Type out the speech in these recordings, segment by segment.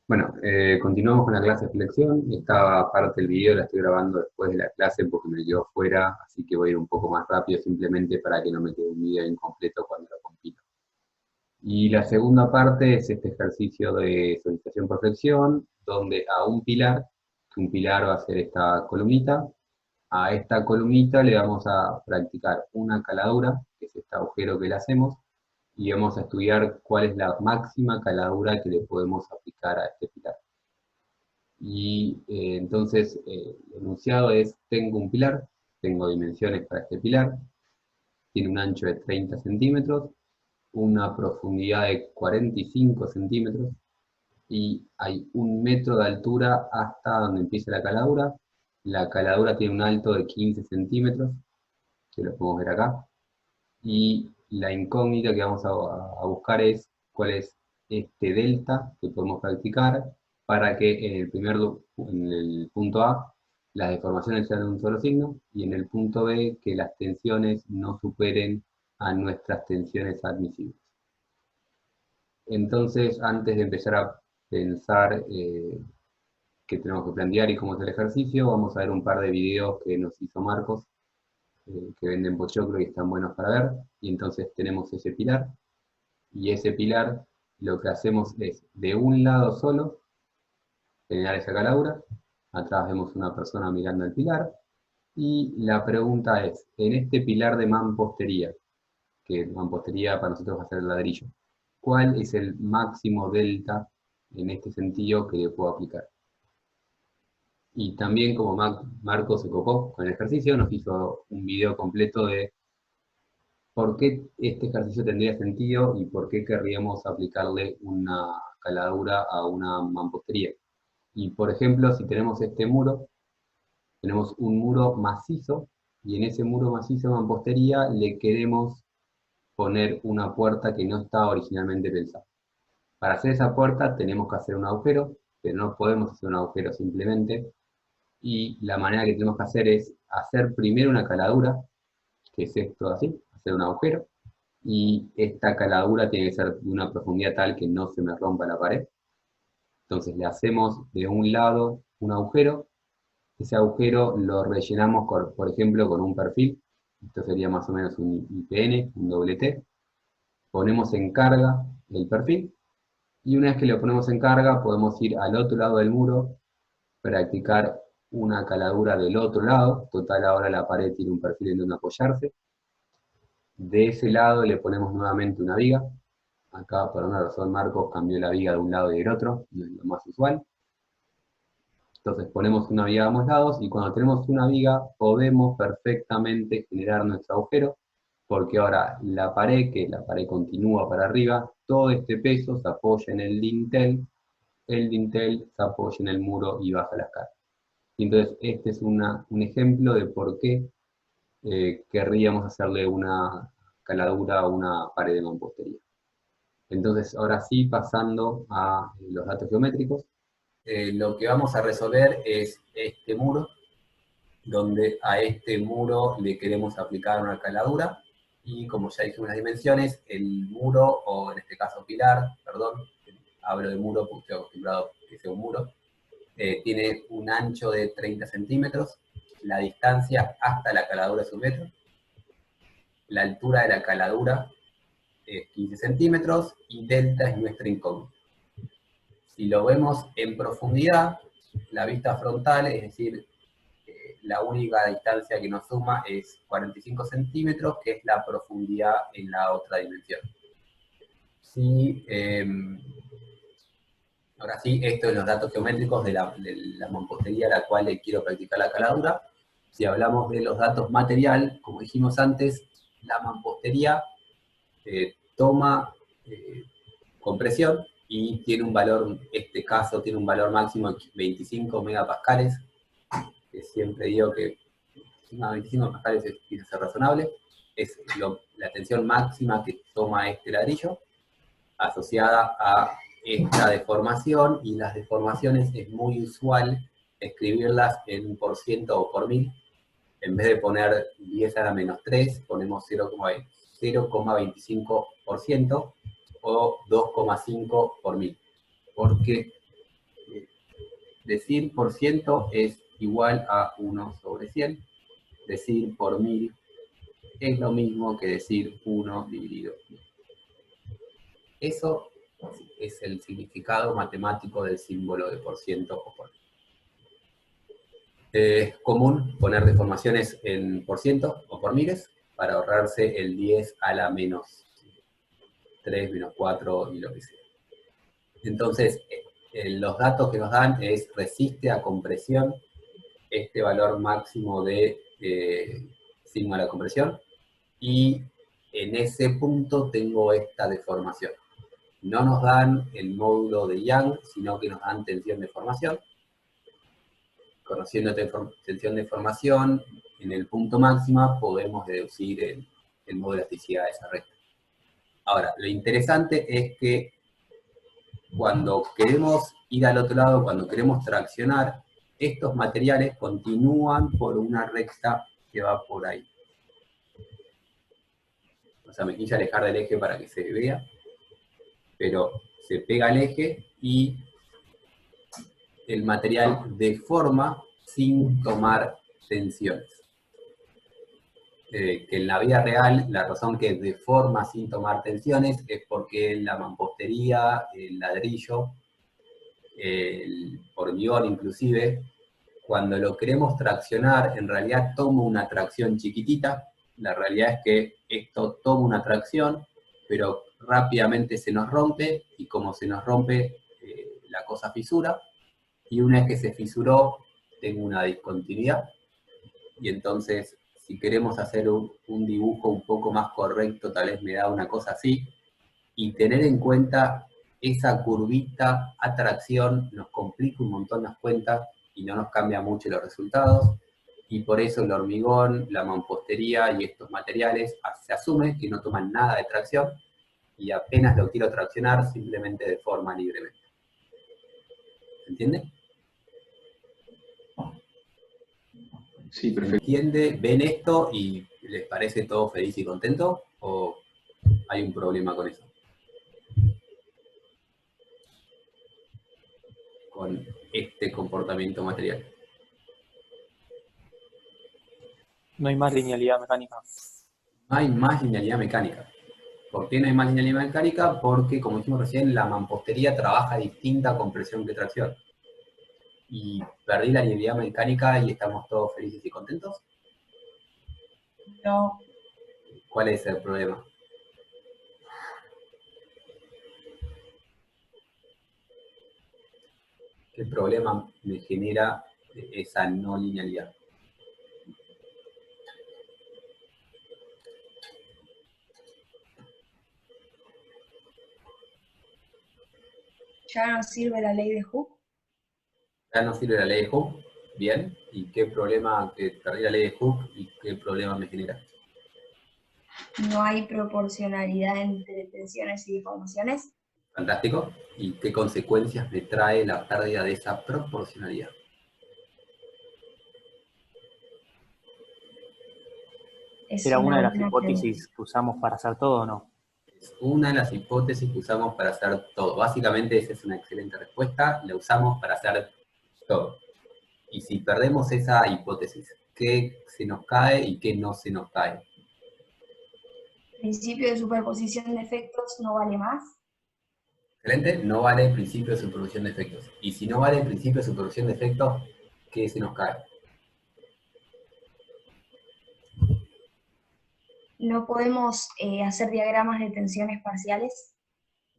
Bueno, continuamos con la clase de flexión. Esta parte del video la estoy grabando después de la clase porque me quedó fuera, así que voy a ir un poco más rápido simplemente para que no me quede un video incompleto cuando lo compilo. Y la segunda parte es este ejercicio de solicitación por flexión, donde a un pilar, que un pilar va a ser esta columnita, a esta columnita le vamos a practicar una caladura, que es este agujero que le hacemos, y vamos a estudiar cuál es la máxima caladura que le podemos aplicar a este pilar. Y entonces el enunciado es, tengo un pilar, tengo dimensiones para este pilar, tiene un ancho de 30 centímetros, una profundidad de 45 centímetros, y hay 1 metro de altura hasta donde empieza la caladura. La caladura tiene un alto de 15 centímetros, que lo podemos ver acá, y la incógnita que vamos a buscar es cuál es este delta que podemos practicar para que en el punto A las deformaciones sean de un solo signo y en el punto B que las tensiones no superen a nuestras tensiones admisibles. Entonces, antes de empezar a pensar qué tenemos que plantear y cómo es el ejercicio, vamos a ver un par de videos que nos hizo Marcos, que venden pochoclo y están buenos para ver. Y entonces tenemos ese pilar, y ese pilar lo que hacemos es, de un lado solo, generar esa caladura. Atrás vemos una persona mirando el pilar, y la pregunta es, en este pilar de mampostería, que mampostería para nosotros va a ser el ladrillo, ¿cuál es el máximo delta en este sentido que le puedo aplicar? Y también como Marco se copó con el ejercicio, nos hizo un video completo de por qué este ejercicio tendría sentido y por qué querríamos aplicarle una caladura a una mampostería. Y por ejemplo, si tenemos este muro, tenemos un muro macizo, y en ese muro macizo de mampostería le queremos poner una puerta que no está originalmente pensada. Para hacer esa puerta tenemos que hacer un agujero, pero no podemos hacer un agujero simplemente, y la manera que tenemos que hacer es hacer primero una caladura, que es esto así, hacer un agujero, y esta caladura tiene que ser de una profundidad tal que no se me rompa la pared. Entonces le hacemos de un lado un agujero, ese agujero lo rellenamos, por ejemplo, con un perfil, esto sería más o menos un IPN, un doble T, ponemos en carga el perfil, y una vez que lo ponemos en carga podemos ir al otro lado del muro, practicar una caladura del otro lado, total ahora la pared tiene un perfil en donde apoyarse, de ese lado le ponemos nuevamente una viga. Acá, por una razón, Marcos cambió la viga de un lado y del otro, no es lo más usual. Entonces ponemos una viga a ambos lados, y cuando tenemos una viga podemos perfectamente generar nuestro agujero, porque ahora la pared, que la pared continúa para arriba, todo este peso se apoya en el dintel se apoya en el muro y baja la escala. Y entonces este es un ejemplo de por qué querríamos hacerle una caladura a una pared de mampostería. Entonces, ahora sí, pasando a los datos geométricos, lo que vamos a resolver es este muro, donde a este muro le queremos aplicar una caladura, y como ya dijimos las dimensiones, el muro, o en este caso pilar, perdón, hablo de muro porque estoy acostumbrado a que sea un muro, tiene un ancho de 30 centímetros, la distancia hasta la caladura es 1 metro, la altura de la caladura es 15 centímetros, y delta es nuestra incógnita. Si lo vemos en profundidad, la vista frontal, es decir, la única distancia que nos suma es 45 centímetros, que es la profundidad en la otra dimensión. Si, ahora sí, estos son los datos geométricos de la mampostería a la cual le quiero practicar la caladura. Si hablamos de los datos material, como dijimos antes, la mampostería toma compresión, y tiene un valor, en este caso tiene un valor máximo de 25 megapascales, que siempre digo que 25 megapascales es razonable, es la tensión máxima que toma este ladrillo, asociada a esta deformación, y las deformaciones es muy usual escribirlas en por ciento o por mil. En vez de poner 10 a la menos 3, ponemos 0,25% o 2,5 por mil. Porque Decir por ciento es igual a 1 sobre 100. Decir por 1000 es lo mismo que decir 1 dividido 1000. Eso es el significado matemático del símbolo de por ciento o por mil. Es común poner deformaciones en por ciento o por miles para ahorrarse el 10 a la menos 3, menos 4 y lo que sea. Entonces, los datos que nos dan es resiste a compresión este valor máximo de sigma de la compresión, y en ese punto tengo esta deformación. No nos dan el módulo de Young, sino que nos dan tensión de formación. Conociendo tensión de formación, en el punto máxima podemos deducir el módulo de elasticidad de esa recta. Ahora, lo interesante es que cuando queremos ir al otro lado, cuando queremos traccionar, estos materiales continúan por una recta que va por ahí. O sea, me quise alejar del eje para que se vea, pero se pega al eje y el material deforma sin tomar tensiones. Que en la vida real, la razón que deforma sin tomar tensiones es porque la mampostería, el ladrillo, el hormigón inclusive, cuando lo queremos traccionar, en realidad toma una tracción chiquitita. La realidad es que esto toma una tracción, pero rápidamente se nos rompe, y como se nos rompe, la cosa fisura, y una vez que se fisuró, tengo una discontinuidad, y entonces, si queremos hacer un dibujo un poco más correcto, tal vez me da una cosa así, y tener en cuenta esa curvita a tracción nos complica un montón las cuentas y no nos cambia mucho los resultados, y por eso el hormigón, la mampostería y estos materiales se asume que no toman nada de tracción, y apenas lo quiero traccionar, simplemente deforma libremente. ¿Se entiende? Sí, ¿Se perfecto. entiende? ¿Ven esto y les parece todo feliz y contento? ¿O hay un problema con eso? Con este comportamiento material. No hay más linealidad mecánica. No hay más linealidad mecánica. ¿Por qué no hay más linealidad mecánica? Porque, como dijimos recién, la mampostería trabaja distinta con presión que tracción. Y perdí la linealidad mecánica y estamos todos felices y contentos. No, ¿Cuál es el problema? ¿Qué problema me genera esa no linealidad? ya no sirve la ley de Hooke. Ya no sirve la ley de Hooke. Bien. ¿Y qué problema que perdí la ley de Hooke y qué problema me genera? No hay proporcionalidad entre tensiones y deformaciones. Fantástico. ¿Y qué consecuencias me trae la pérdida de esa proporcionalidad? Es Era una una de las buena hipótesis que usamos para hacer todo, ¿o no? Es una de las hipótesis que usamos para hacer todo. Básicamente esa es una excelente respuesta, la usamos para hacer todo. Y si perdemos esa hipótesis, ¿qué se nos cae y qué no se nos cae? Principio de superposición de efectos no vale más. Excelente, no vale el principio de superposición de efectos. Y si no vale el principio de superposición de efectos, ¿qué se nos cae? No podemos hacer diagramas de tensiones parciales.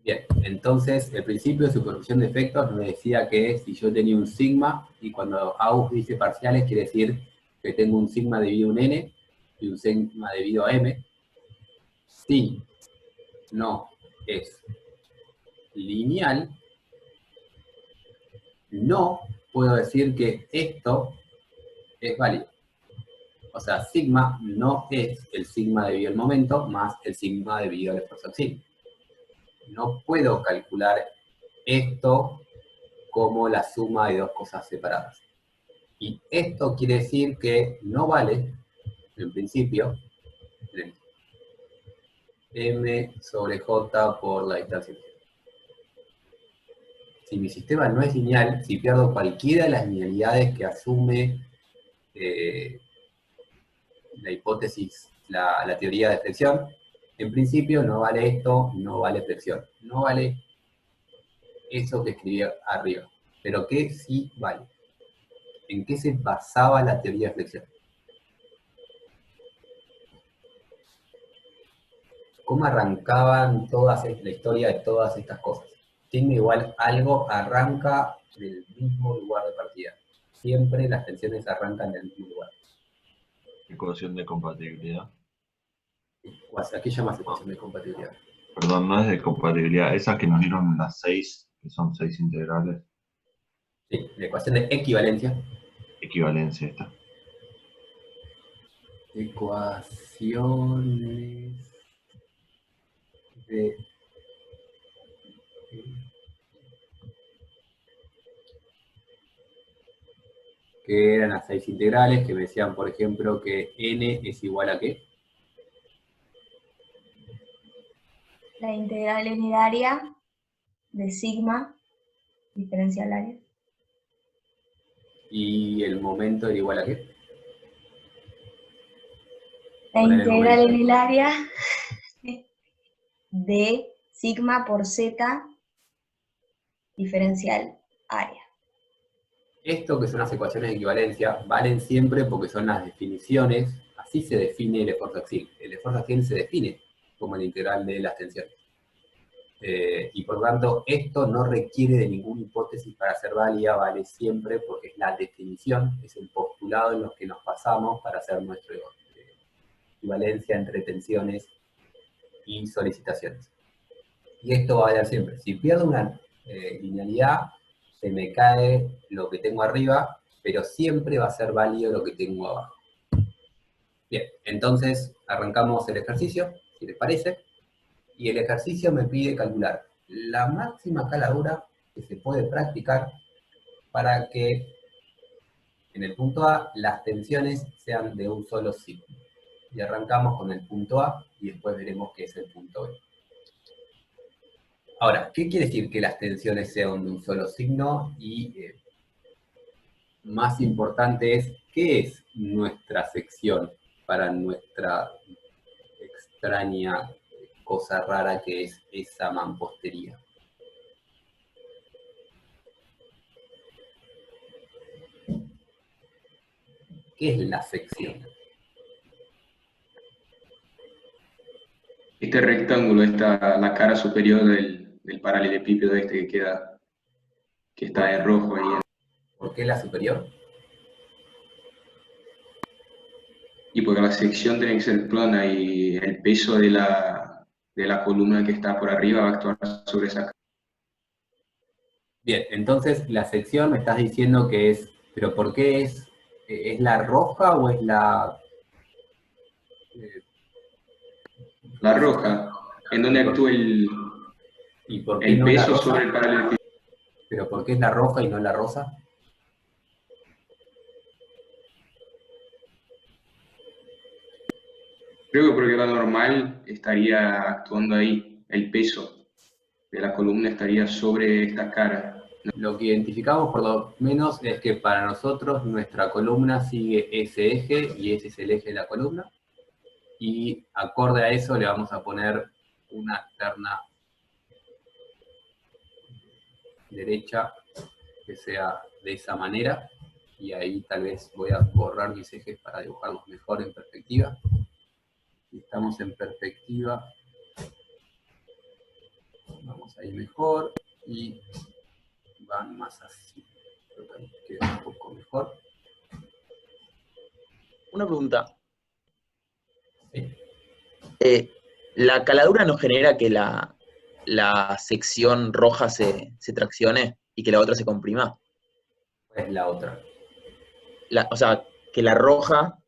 Bien, entonces el principio de superposición de efectos nos decía que si yo tenía un sigma, y cuando Aus dice parciales quiere decir que tengo un sigma debido a un n y un sigma debido a m, si no es lineal, no puedo decir que esto es válido. O sea, sigma no es el sigma debido al momento más el sigma debido al esfuerzo auxilio. No puedo calcular esto como la suma de dos cosas separadas. Y esto quiere decir que no vale, en principio, m sobre j por la distancia. si mi sistema no es lineal, si pierdo cualquiera de las linealidades que asume la hipótesis, la teoría de flexión, en principio no vale esto, no vale flexión. No vale eso que escribí arriba. Pero ¿qué sí vale? ¿En qué se basaba la teoría de flexión? ¿Cómo arrancaban la historia de todas estas cosas? Sigma igual algo arranca del mismo lugar de partida. Siempre las tensiones arrancan del mismo lugar. Ecuación de compatibilidad. ¿A qué llamas ecuación de compatibilidad? Perdón, no es de compatibilidad. Esas que nos dieron las 6, que son 6 integrales. Sí, la ecuación de equivalencia. Equivalencia esta. Ecuaciones de... que eran las 6 integrales, que me decían, por ejemplo, que n es igual a ¿qué? La integral en el área de sigma diferencial área. Y el momento era igual a ¿qué? La Poner el integral momento. en el área de sigma por z diferencial área. Esto que son las ecuaciones de equivalencia valen siempre porque son las definiciones, así se define el esfuerzo axial. El esfuerzo axial se define como el integral de las tensiones. Y por lo tanto, esto no requiere de ninguna hipótesis para ser válida, vale siempre porque es la definición, es el postulado en los que nos basamos para hacer nuestra equivalencia entre tensiones y solicitaciones. Y esto va a valer siempre. Si pierdo una linealidad, se me cae lo que tengo arriba, pero siempre va a ser válido lo que tengo abajo. Bien, entonces arrancamos el ejercicio, si les parece, y el ejercicio me pide calcular la máxima caladura que se puede practicar para que en el punto A las tensiones sean de un solo signo. Y arrancamos con el punto A y después veremos qué es el punto B. Ahora, ¿qué quiere decir que las tensiones sean de un solo signo? Y más importante es, ¿qué es nuestra sección para nuestra extraña cosa rara que es esa mampostería? ¿Qué es la sección? Este rectángulo, la cara superior del paralelepípedo este que está en rojo ahí. ¿Por qué la superior? Y porque la sección tiene que ser plana y el peso de la columna que está por arriba va a actuar sobre esa cara. Bien, entonces la sección me estás diciendo que es, pero ¿por qué es la roja o es la... La roja, en donde actúa ¿Y por qué el no la peso rosa? sobre el paralelepípedo. ¿Pero por qué es la roja y no la rosa? Creo que porque la normal estaría actuando ahí, el peso de la columna estaría sobre esta cara. Lo que identificamos por lo menos es que para nosotros nuestra columna sigue ese eje y ese es el eje de la columna. Y acorde a eso le vamos a poner una terna derecha que sea de esa manera. Y ahí tal vez voy a borrar mis ejes para dibujarlos mejor en perspectiva. Si estamos en perspectiva, vamos a ir mejor y van más así. Creo que ahí queda un poco mejor. Una pregunta. Sí. ¿La caladura no genera que la sección roja se traccione y que la otra se comprima? Es la otra. O sea, que la roja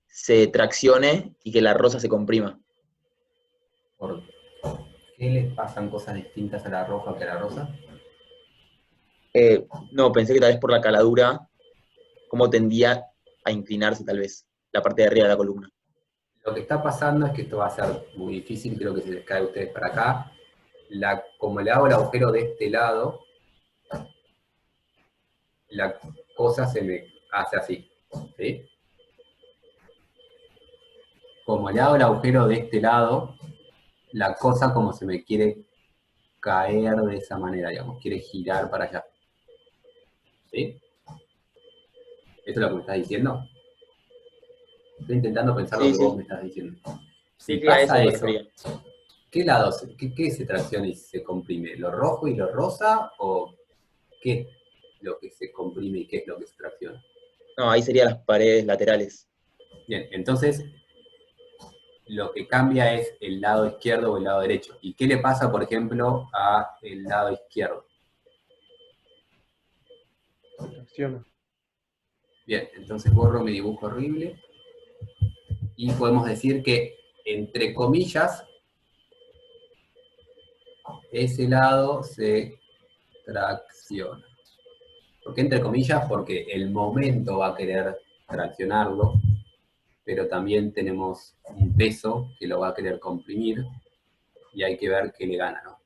se traccione y que la rosa se comprima. ¿Por qué les pasan cosas distintas a la roja que a la rosa? No, pensé que tal vez por la caladura, cómo tendía a inclinarse tal vez la parte de arriba de la columna. Lo que está pasando es que esto va a ser muy difícil, creo que se les cae a ustedes para acá. Como le hago el agujero de este lado, la cosa se me hace así, ¿sí? Como le hago el agujero de este lado, la cosa como se me quiere caer de esa manera, digamos, quiere girar para allá. ¿Sí? ¿Esto es lo que me estás diciendo? Estoy intentando pensar lo Sí, que vos sí. me estás diciendo. Si Sí, sí, a eso pasa me eso, refería. ¿qué lado, qué se tracciona y se comprime? ¿Lo rojo y lo rosa? ¿O qué es lo que se comprime y qué es lo que se tracciona? No, ahí serían las paredes laterales. Bien, entonces lo que cambia es el lado izquierdo o el lado derecho. ¿Y qué le pasa, por ejemplo, a el lado izquierdo? Tracciona. Bien, entonces borro mi dibujo horrible y podemos decir que, entre comillas, ese lado se tracciona. ¿Por qué entre comillas? Porque el momento va a querer traccionarlo, pero también tenemos un peso que lo va a querer comprimir y hay que ver qué le gana, ¿no?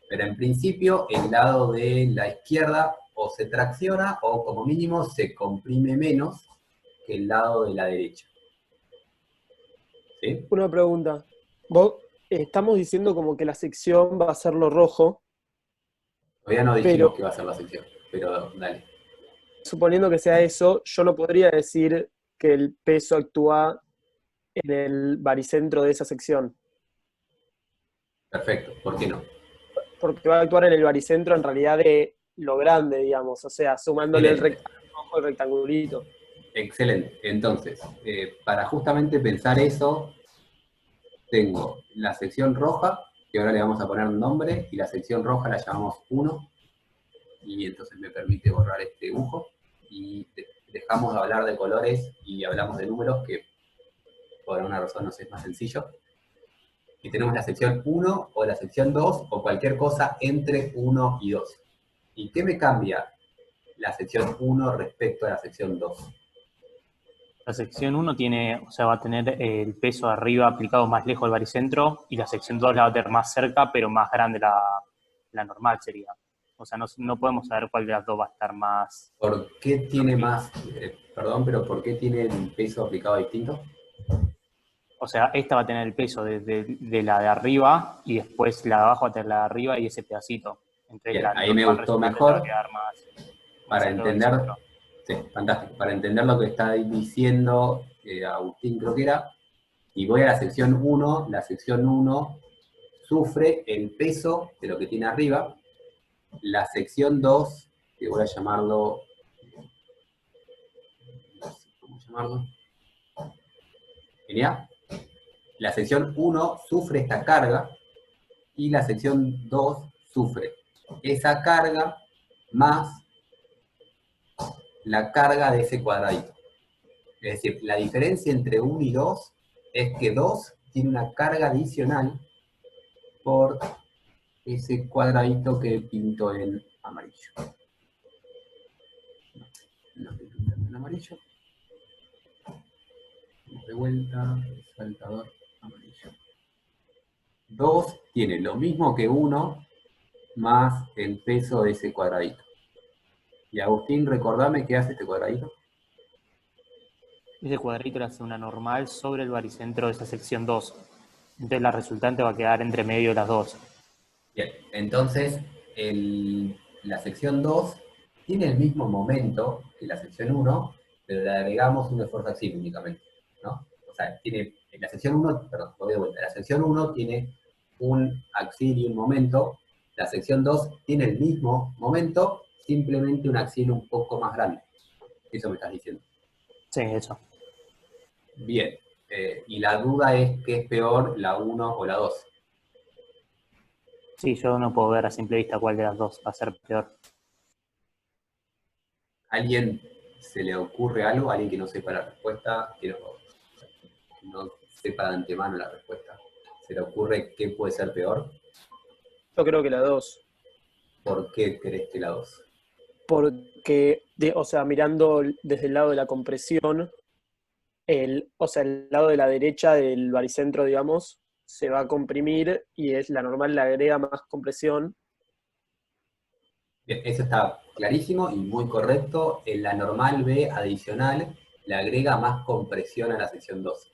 Pero en principio el lado de la izquierda o se tracciona o como mínimo se comprime menos que el lado de la derecha. ¿Sí? Una pregunta. Vos, estamos diciendo como que la sección va a ser lo rojo, Todavía no dijimos pero que va a ser la sección, pero dale. suponiendo que sea eso, yo no podría decir que el peso actúa en el baricentro de esa sección, Perfecto, ¿por qué no? porque va a actuar en el baricentro en realidad de lo grande, digamos, o sea, sumándole el Excelente. rectángulo rojo al rectangulito. Excelente. Entonces, para justamente pensar eso, tengo la sección roja, que ahora le vamos a poner un nombre, y la sección roja la llamamos 1, y entonces me permite borrar este dibujo, y dejamos de hablar de colores y hablamos de números, que por alguna razón nos es más sencillo. Y tenemos la sección 1 o la sección 2 o cualquier cosa entre 1 y 2. ¿Y qué me cambia la sección 1 respecto a la sección 2? La sección 1 tiene, o sea, va a tener el peso de arriba aplicado más lejos del baricentro y la sección 2 la va a tener más cerca, pero más grande la normal sería. O sea, no podemos saber cuál de las dos va a estar más. ¿Por qué tiene más, perdón, pero por qué tiene el peso aplicado distinto? O sea, esta va a tener el peso de la de arriba y después la de abajo va a tener la de arriba y ese pedacito. Entonces Bien, la ahí me normal gustó resultante te va a mejor quedar más para cerca del entender, baricentro. sí, fantástico, para entender lo que está diciendo Agustín, creo que era, y voy a la sección 1, la sección 1 sufre el peso de lo que tiene arriba, la sección 2, que voy a llamarlo, no sé cómo llamarlo, genial. La sección 1 sufre esta carga y la sección 2 sufre esa carga más la carga de ese cuadradito. Es decir, la diferencia entre 1 y 2 es que 2 tiene una carga adicional por ese cuadradito que pinto en amarillo. No estoy pintando en amarillo. De vuelta, saltador amarillo. 2 tiene lo mismo que 1 más el peso de ese cuadradito. Y Agustín, recordame qué hace este cuadradito. Ese cuadrito le hace una normal sobre el baricentro de esa sección 2. Entonces la resultante va a quedar entre medio de las dos. Bien, entonces la sección 2 tiene el mismo momento que la sección 1, pero le agregamos un esfuerzo axil únicamente, ¿no? O sea, tiene, en la sección 1, perdón, voy de vuelta, la sección 1 tiene un axil y un momento, la sección 2 tiene el mismo momento, simplemente un axil un poco más grande. Eso me estás diciendo. Sí, eso. Bien, y la duda es qué es peor, la 1 o la 2. Sí, yo no puedo ver a simple vista cuál de las dos va a ser peor. ¿Alguien se le ocurre algo? ¿Alguien que no sepa la respuesta? Que no sepa de antemano la respuesta. ¿Se le ocurre qué puede ser peor? Yo creo que la 2, ¿Por qué crees que la 2? porque, o sea, mirando desde el lado de la compresión, o sea, el lado de la derecha del baricentro, digamos, se va a comprimir y es la normal le agrega más compresión. Bien, eso está clarísimo y muy correcto. En la normal B adicional le agrega más compresión a la sección 2.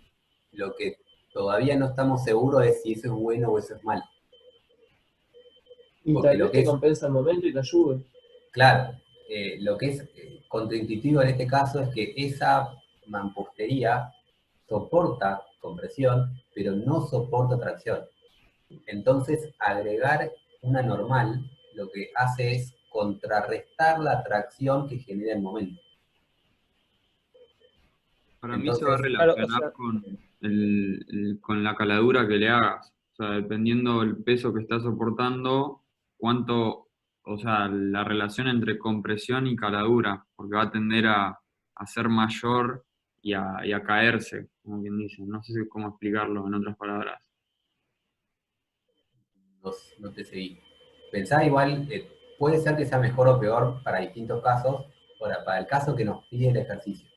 Lo que todavía no estamos seguros es si eso es bueno o eso es malo. Y Porque tal lo vez que te es, compensa el momento y te ayude. claro, lo que es contraintuitivo en este caso es que esa mampostería soporta compresión, pero no soporta tracción. Entonces, agregar una normal lo que hace es contrarrestar la tracción que genera el momento. Para mí se va a Entonces, Claro, o relacionar sea, con, con la caladura que le hagas. O sea, dependiendo del peso que estás soportando, cuánto, o sea, la relación entre compresión y caladura, porque va a tender a ser mayor y a caerse, como quien dice. No sé cómo explicarlo en otras palabras. no te seguí. Pensá igual, puede ser que sea mejor o peor para distintos casos. Ahora, para el caso que nos pide el ejercicio,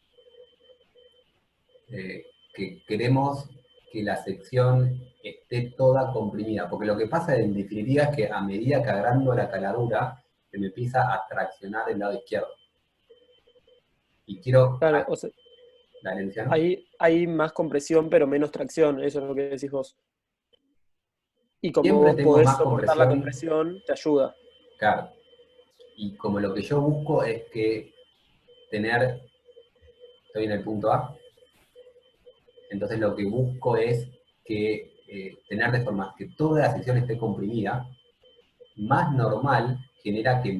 que queremos que la sección esté toda comprimida, porque lo que pasa en definitiva es que a medida que agrando la caladura, se me empieza a traccionar del lado izquierdo. Y quiero... claro, o sea, Dale, Luciano. hay más compresión pero menos tracción, eso es lo que decís vos. Y como Siempre vos tengo podés más soportar la compresión, compresión, te ayuda. claro. Y como lo que yo busco es que tener, estoy en el punto A, entonces lo que busco es que tener de forma que toda la sección esté comprimida, más normal genera que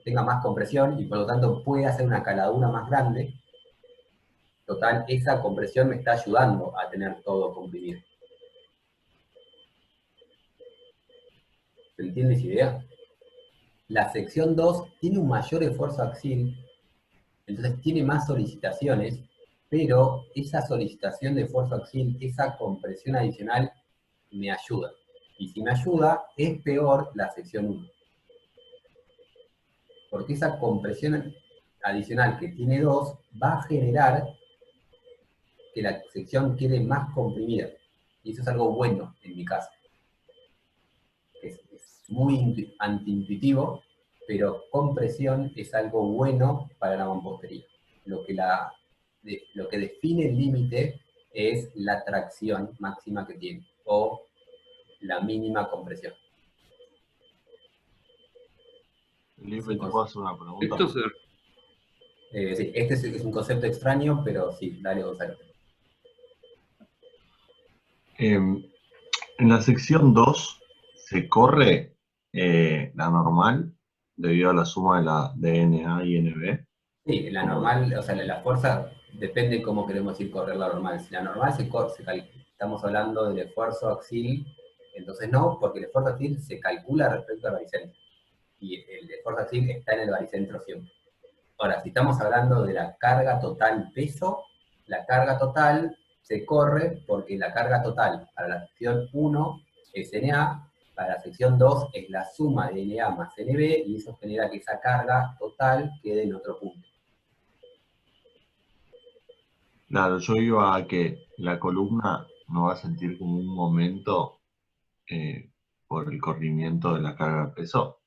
tenga más compresión y por lo tanto pueda hacer una caladura más grande. Total, esa compresión me está ayudando a tener todo comprimido. ¿Se entiende esa idea? La sección 2 tiene un mayor esfuerzo axial, entonces tiene más solicitaciones, pero esa solicitación de esfuerzo axial, esa compresión adicional, me ayuda. Y si me ayuda, es peor la sección 1. Porque esa compresión adicional que tiene 2 va a generar que la sección quede más comprimida. Y eso es algo bueno en mi caso. Es muy antiintuitivo, pero compresión es algo bueno para la mampostería. Lo que define el límite es la tracción máxima que tiene, o la mínima compresión. Felipe, ¿te puedo hacer una pregunta? Esto se, Sí, este es un concepto extraño, pero sí, dale, Gonzalo. En la sección 2 se corre la normal debido a la suma de NA y NB. Sí, la Como normal, o sea, la fuerza depende cómo queremos ir correr la normal. Si la normal estamos hablando del esfuerzo axial, entonces no, porque el esfuerzo axial se calcula respecto al baricentro. Y el esfuerzo axial está en el baricentro siempre. Ahora, si estamos hablando de la carga total peso, la carga total se corre porque la carga total para la sección 1 es NA, para la sección 2 es la suma de NA más NB, y eso genera que esa carga total quede en otro punto. Claro, yo iba a que la columna no va a sentir como un momento por el corrimiento de la carga de peso.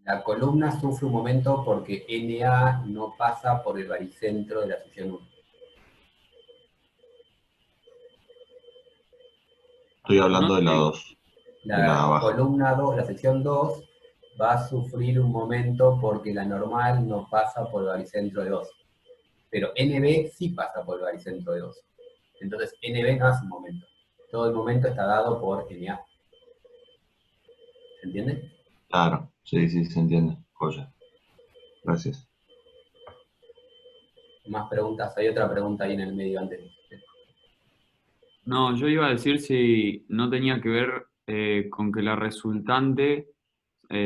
La columna sufre un momento porque NA no pasa por el baricentro de la sección 1. Estoy hablando no de la sé, 2, de la de La abajo. columna 2, la sección 2, va a sufrir un momento porque la normal no pasa por el baricentro de 2. Pero NB sí pasa por el baricentro de 2. Entonces NB no hace un momento. Todo el momento está dado por NA. ¿Se entiende? Claro, sí, sí, se entiende. Joya. Gracias. Más preguntas. Hay otra pregunta ahí en el medio antes. no, yo iba a decir si no tenía que ver con que la resultante,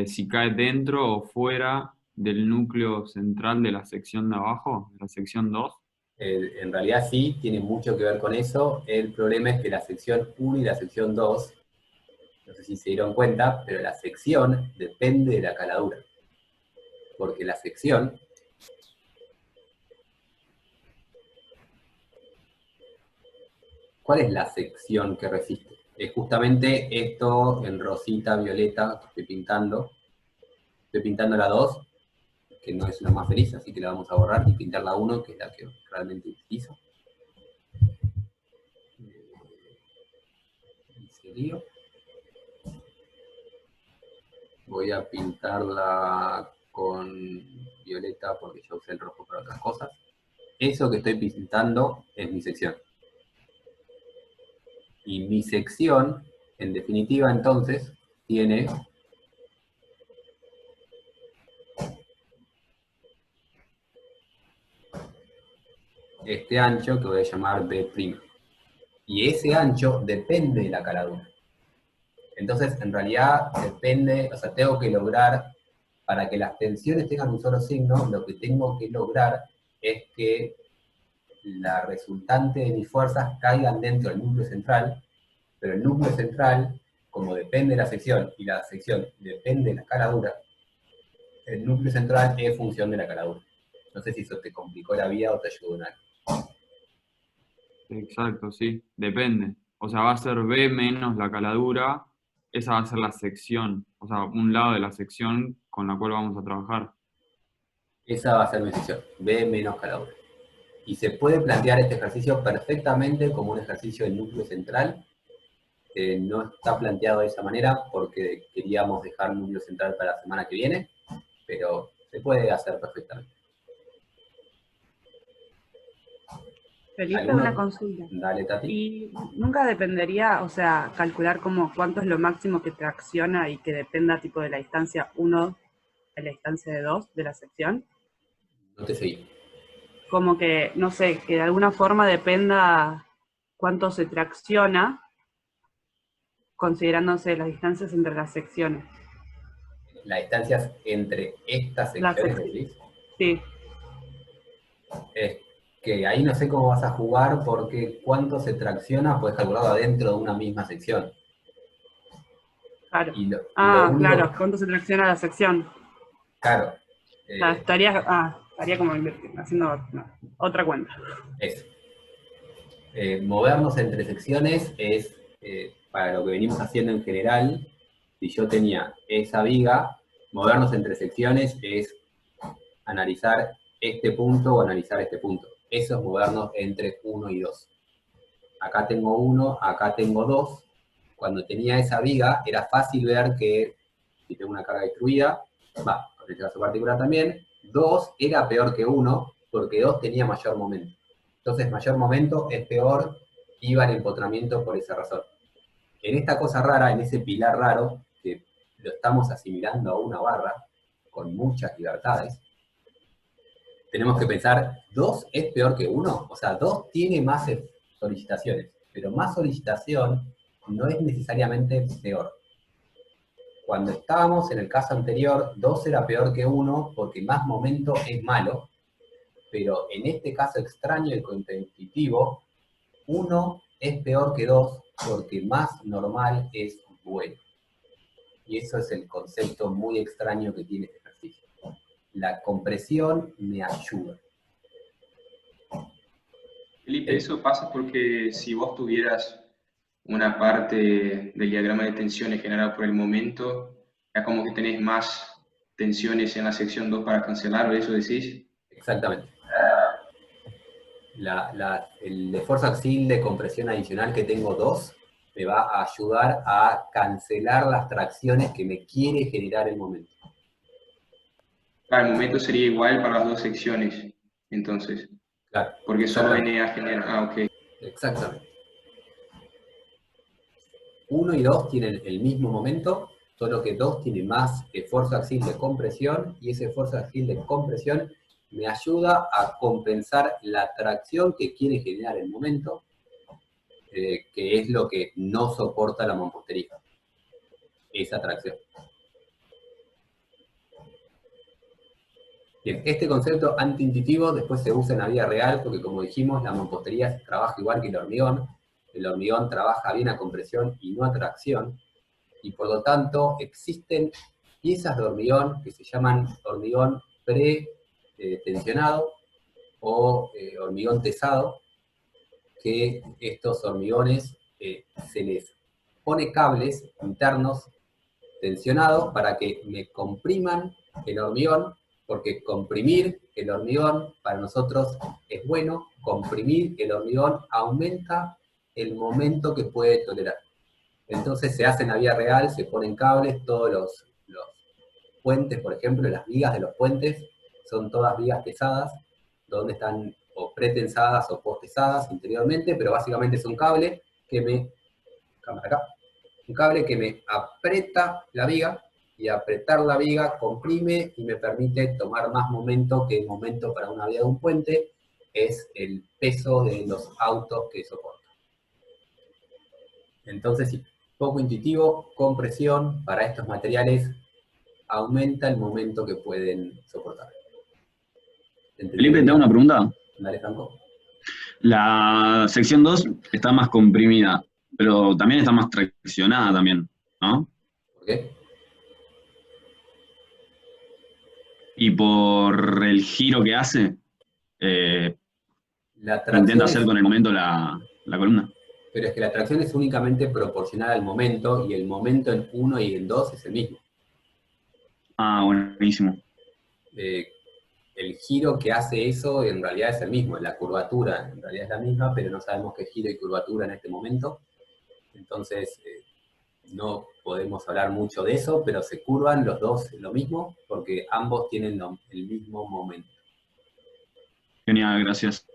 si cae dentro o fuera del núcleo central de la sección de abajo, de la sección 2. En realidad sí, tiene mucho que ver con eso. El problema es que la sección 1 y la sección 2, no sé si se dieron cuenta, pero la sección depende de la caladura. Porque la sección... ¿Cuál es la sección que resiste? Es justamente esto en rosita, violeta, que estoy pintando. Estoy pintando la 2, que no es la más feliz, así que la vamos a borrar, y pintar la 1, que es la que realmente utilizo. En serio. Voy a pintarla con violeta porque ya usé el rojo para otras cosas. Eso que estoy pintando es mi sección. Y mi sección, en definitiva, entonces, tiene este ancho que voy a llamar B'. Y ese ancho depende de la caladura. Entonces, en realidad, depende, o sea, tengo que lograr, para que las tensiones tengan un solo signo, lo que tengo que lograr es que la resultante de mis fuerzas caigan dentro del núcleo central, pero el núcleo central, como depende de la sección, y la sección depende de la caladura, el núcleo central es función de la caladura. No sé si eso te complicó la vida o te ayudó en algo. Exacto, sí, depende. O sea, va a ser B menos la caladura, esa va a ser la sección, o sea, un lado de la sección con la cual vamos a trabajar. Esa va a ser mi sección, B menos caladura. Y se puede plantear este ejercicio perfectamente como un ejercicio del núcleo central. No está planteado de esa manera porque queríamos dejar el núcleo central para la semana que viene, pero se puede hacer perfectamente. Felipe, una consulta. Dale, Tati. Y nunca dependería, o sea, calcular como cuánto es lo máximo que tracciona y que dependa tipo de la distancia 1 de la distancia de 2 de la sección. No te seguí. Como que, no sé, que de alguna forma dependa cuánto se tracciona, considerándose las distancias entre las secciones. Las distancias entre estas secciones, ¿decís? Sí. Es que ahí no sé cómo vas a jugar porque cuánto se tracciona puedes calcularlo adentro de una misma sección. Claro. Y lo único, claro, cuánto se tracciona la sección. Claro. Estaría como haciendo otra cuenta. Eso. Movernos entre secciones es, para lo que venimos haciendo en general, si yo tenía esa viga, movernos entre secciones es analizar este punto o analizar este punto. Eso es movernos entre 1 y 2. Acá tengo 1, acá tengo 2. Cuando tenía esa viga, era fácil ver que si tengo una carga distribuida, con este caso particular también, 2 era peor que 1, porque 2 tenía mayor momento. Entonces, mayor momento es peor, iba al empotramiento por esa razón. En esta cosa rara, en ese pilar raro, que lo estamos asimilando a una barra, con muchas libertades, tenemos que pensar, 2 es peor que 1, o sea, 2 tiene más solicitaciones, pero más solicitación no es necesariamente peor. Cuando estábamos en el caso anterior, 2 era peor que 1 porque más momento es malo, pero en este caso extraño y contraintuitivo, 1 es peor que 2 porque más normal es bueno. Y eso es el concepto muy extraño que tiene este ejercicio. La compresión me ayuda. Felipe, eso pasa porque si vos tuvieras una parte del diagrama de tensiones generado por el momento, ya como que tenés más tensiones en la sección 2 para cancelar, ¿o eso decís? Exactamente. El esfuerzo axil de compresión adicional que tengo 2 me va a ayudar a cancelar las tracciones que me quiere generar el momento. Claro, el momento sería igual para las dos secciones, entonces. Claro. Porque solo NA genera... ok. Exactamente. 1 y 2 tienen el mismo momento, solo que 2 tiene más esfuerzo axil de compresión, y ese esfuerzo axil de compresión me ayuda a compensar la tracción que quiere generar el momento, que es lo que no soporta la mampostería. Esa tracción. Bien, este concepto antiintuitivo después se usa en la vida real, porque como dijimos, la mampostería trabaja igual que el hormigón trabaja bien a compresión y no a tracción, y por lo tanto existen piezas de hormigón que se llaman hormigón pre-tensionado o hormigón tesado, que estos hormigones se les pone cables internos tensionados para que me compriman el hormigón, porque comprimir el hormigón para nosotros es bueno. Comprimir el hormigón aumenta el momento que puede tolerar. Entonces se hace en la vida real, se ponen cables, todos los puentes, por ejemplo, las vigas de los puentes son todas vigas pesadas, donde están o pretensadas o postesadas interiormente, pero básicamente es un cable que me, un cable que me aprieta la viga, y apretar la viga comprime y me permite tomar más momento, que el momento para una viga de un puente es el peso de los autos que soporta. Entonces, sí, poco intuitivo, compresión para estos materiales aumenta el momento que pueden soportar. Felipe, te hago una pregunta. Dale, Franco. La sección 2 está más comprimida, pero también está más traccionada también, ¿no? ¿Por qué? Y por el giro que hace, La tracción intenta hacer es, con el momento la columna. pero es que la tracción es únicamente proporcional al momento, y el momento en 1 y en 2 es el mismo. Ah, buenísimo. El giro que hace eso en realidad es el mismo, la curvatura en realidad es la misma, pero no sabemos qué giro y curvatura en este momento. Entonces, no podemos hablar mucho de eso, pero se curvan los dos lo mismo, porque ambos tienen el mismo momento. Genial, gracias.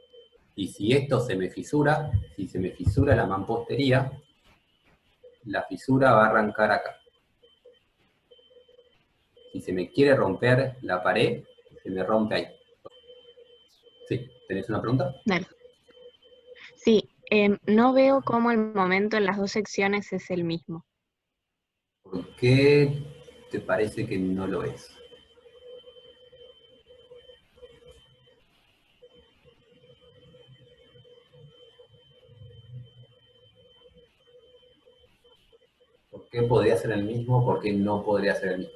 Y si esto se me fisura, si se me fisura la mampostería, la fisura va a arrancar acá. Si se me quiere romper la pared, se me rompe ahí. Sí, ¿tenés una pregunta? Dale. Sí, no veo cómo el momento en las dos secciones es el mismo. ¿Por qué te parece que no lo es? ¿Por qué podría ser el mismo? ¿Por qué no podría ser el mismo?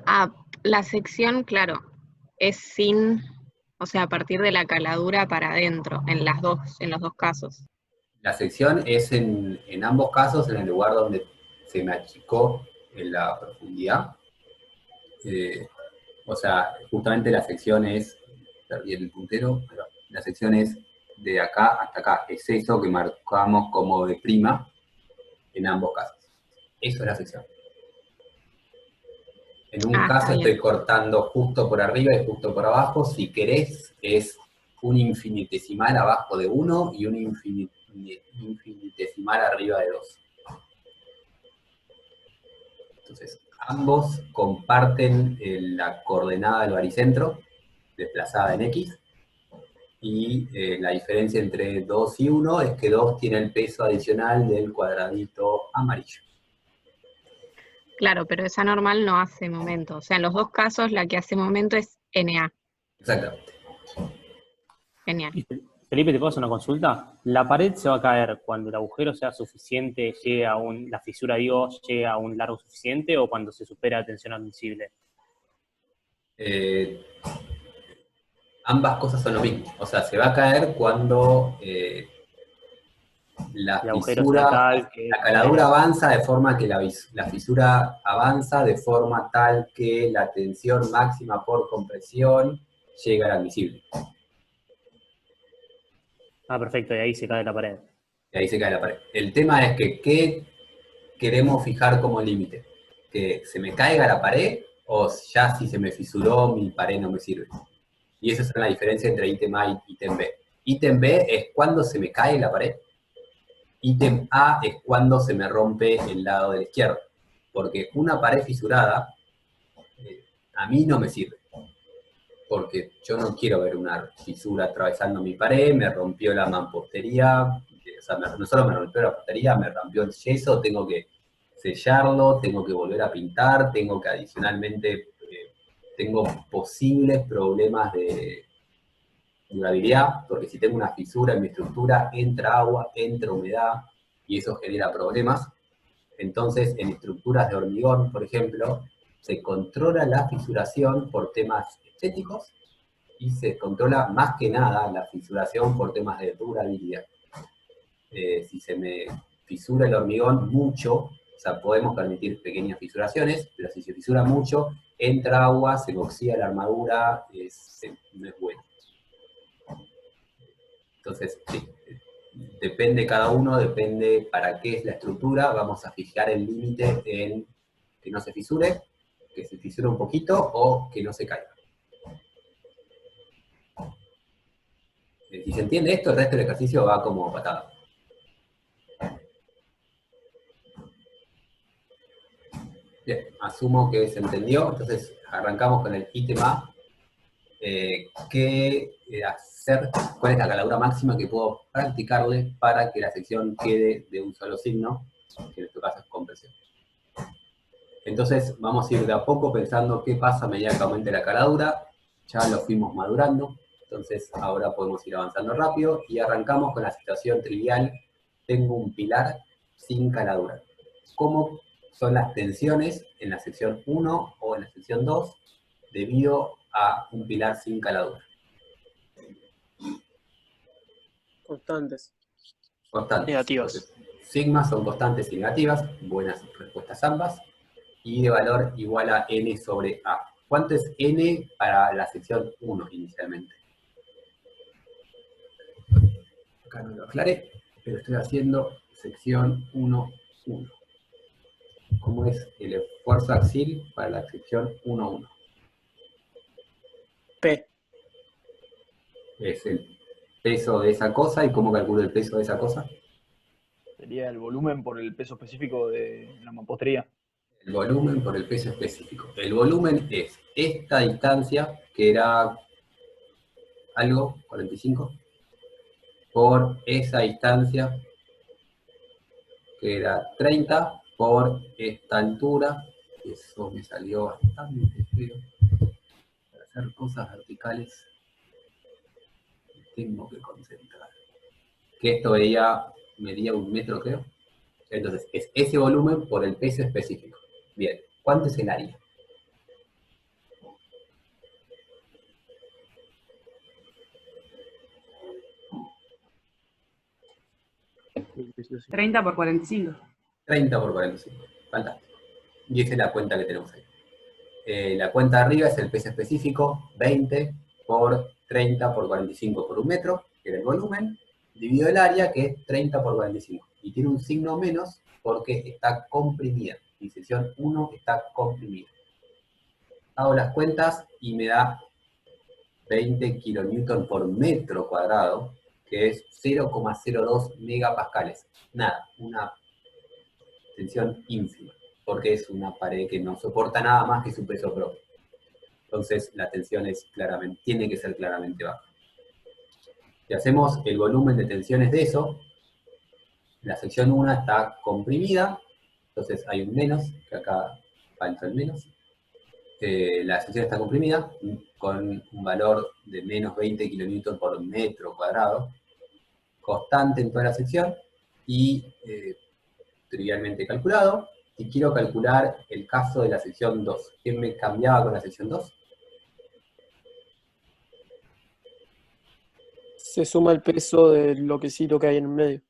Ah, la sección, claro, es sin, o sea, a partir de la caladura para adentro, en los dos casos. La sección es en ambos casos en el lugar donde se me achicó en la profundidad. O sea, justamente la sección es, perdí el puntero, pero la sección es de acá hasta acá. Es eso que marcamos como de prima en ambos casos. Eso es la sección. En un caso estoy cortando justo por arriba y justo por abajo. Si querés, es un infinitesimal abajo de 1 y un infinitesimal arriba de 2. Entonces, ambos comparten la coordenada del baricentro, desplazada en X, y la diferencia entre 2 y 1 es que 2 tiene el peso adicional del cuadradito amarillo. Claro, pero esa normal no hace momento. O sea, en los dos casos la que hace momento es NA. Exactamente. Genial. Felipe, ¿te puedo hacer una consulta? ¿La pared se va a caer cuando el agujero sea suficiente, la fisura, digo, llegue a un largo suficiente, o cuando se supera la tensión admisible? Ambas cosas son lo mismo. O sea, se va a caer cuando la caladura avanza de forma que la fisura avanza de forma tal que la tensión máxima por compresión llega al admisible. Ah, perfecto, y ahí se cae la pared. Y ahí se cae la pared. El tema es que, ¿qué queremos fijar como límite? ¿Que se me caiga la pared o ya si se me fisuró mi pared no me sirve? Y esa es la diferencia entre ítem A y ítem B. Ítem B es cuando se me cae la pared. Ítem A es cuando se me rompe el lado de la izquierda. Porque una pared fisurada a mí no me sirve. Porque yo no quiero ver una fisura atravesando mi pared, me rompió la mampostería, o sea, no solo me rompió la mampostería, me rompió el yeso, tengo que sellarlo, tengo que volver a pintar, tengo que adicionalmente, tengo posibles problemas de durabilidad, porque si tengo una fisura en mi estructura, entra agua, entra humedad, y eso genera problemas. Entonces, en estructuras de hormigón, por ejemplo, se controla la fisuración por temas estéticos y se controla más que nada la fisuración por temas de durabilidad. si se me fisura el hormigón mucho, o sea, podemos permitir pequeñas fisuraciones, pero si se fisura mucho, entra agua, se me oxida la armadura, no es bueno. Entonces, sí, depende cada uno, depende para qué es la estructura, vamos a fijar el límite en que no se fisure, que se fisure un poquito o que no se caiga. Si se entiende esto, el resto del ejercicio va como patada. Bien, asumo que se entendió, entonces arrancamos con el ítem A. ¿Qué hacer? ¿Cuál es la caladura máxima que puedo practicarle para que la sección quede de un solo signo, que en este caso es compresión? Entonces vamos a ir de a poco pensando qué pasa a medida que aumente la caladura. Ya lo fuimos madurando, entonces ahora podemos ir avanzando rápido y arrancamos con la situación trivial. Tengo un pilar sin caladura. ¿Cómo son las tensiones en la sección 1 o en la sección 2 debido a un pilar sin caladura? Constantes. Constantes. Negativas. Entonces, sigma son constantes y negativas, buenas respuestas ambas, y de valor igual a n sobre a. ¿Cuánto es n para la sección 1 inicialmente? Acá no lo aclaré, pero estoy haciendo sección 1, 1. ¿Cómo es el esfuerzo axil para la sección 1, 1? P. Es el peso de esa cosa, ¿y cómo calculo el peso de esa cosa? Sería el volumen por el peso específico de la mampostería. El volumen por el peso específico. El volumen es esta distancia, que era algo, 45, por esa distancia, que era 30, por esta altura. Eso me salió bastante feo. Para hacer cosas verticales, tengo que concentrar. Que esto medía 1 metro, creo. Entonces, es ese volumen por el peso específico. Bien, ¿cuánto es el área? ¿30 por 45? 30 por 45. Fantástico. Y esa es la cuenta que tenemos ahí. La cuenta de arriba es el peso específico, 20 por 30 por 45 por 1 metro, que era el volumen, dividido el área, que es 30 por 45. Y tiene un signo menos porque está comprimida. Mi sección 1 está comprimida. Hago las cuentas y me da 20 kilonewton por metro cuadrado, que es 0,02 megapascales. Nada, una tensión ínfima, porque es una pared que no soporta nada más que su peso propio. Entonces la tensión tiene que ser claramente baja. Si hacemos el volumen de tensiones de eso, la sección 1 está comprimida, entonces hay un menos, que acá falta el menos. La sección está comprimida con un valor de menos 20 kilonewton por metro cuadrado, constante en toda la sección, y trivialmente calculado, y quiero calcular el caso de la sección 2. ¿Qué me cambiaba con la sección 2? Se suma el peso del bloquecito que hay en el medio.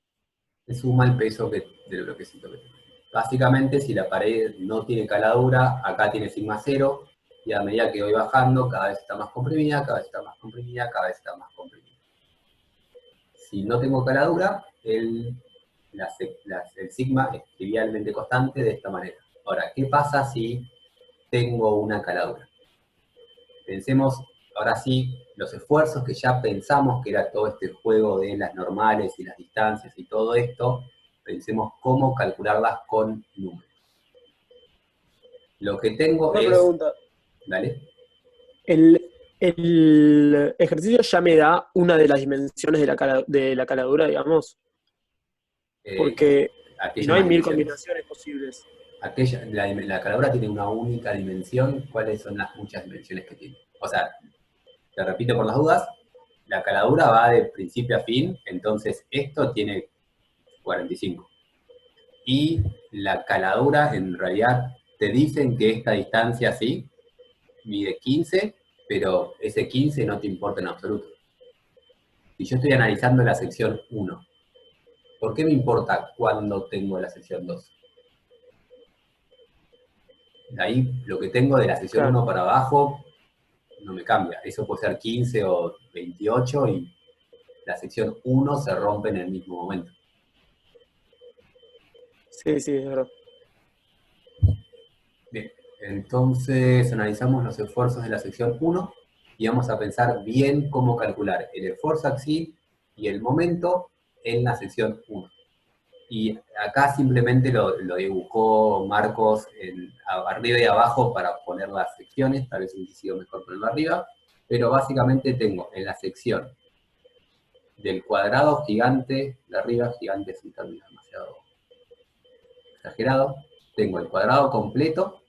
Se suma el peso del bloquecito que tiene. Básicamente, si la pared no tiene caladura, acá tiene sigma 0, y a medida que voy bajando, cada vez está más comprimida, cada vez está más comprimida, cada vez está más comprimida. Si no tengo caladura, el sigma es trivialmente constante de esta manera. Ahora, ¿qué pasa si tengo una caladura? Pensemos, ahora sí, los esfuerzos que ya pensamos que era todo este juego de las normales y las distancias y todo esto, pensemos cómo calcularlas con números. Lo que tengo Una es... pregunta. Dale. El ejercicio ya me da una de las dimensiones de la caladura, digamos. Porque no hay 1000 combinaciones posibles. La caladura tiene una única dimensión. ¿Cuáles son las muchas dimensiones que tiene? O sea, te repito por las dudas, la caladura va de principio a fin, entonces esto tiene 45. Y la caladura, en realidad, te dicen que esta distancia sí, mide 15, pero ese 15 no te importa en absoluto. Si yo estoy analizando la sección 1, ¿Por qué me importa cuándo tengo la sección 2? De ahí lo que tengo de la sección Claro. 1 para abajo no me cambia. Eso puede ser 15 o 28 y la sección 1 se rompe en el mismo momento. Sí, sí, es verdad. Bien, entonces analizamos los esfuerzos de la sección 1 y vamos a pensar bien cómo calcular el esfuerzo axial y el momento en la sección 1. Y acá simplemente lo dibujó Marcos arriba y abajo para poner las secciones, tal vez hubiese sido mejor ponerlo arriba, pero básicamente tengo en la sección del cuadrado gigante de arriba, gigante es un término demasiado exagerado, tengo el cuadrado completo,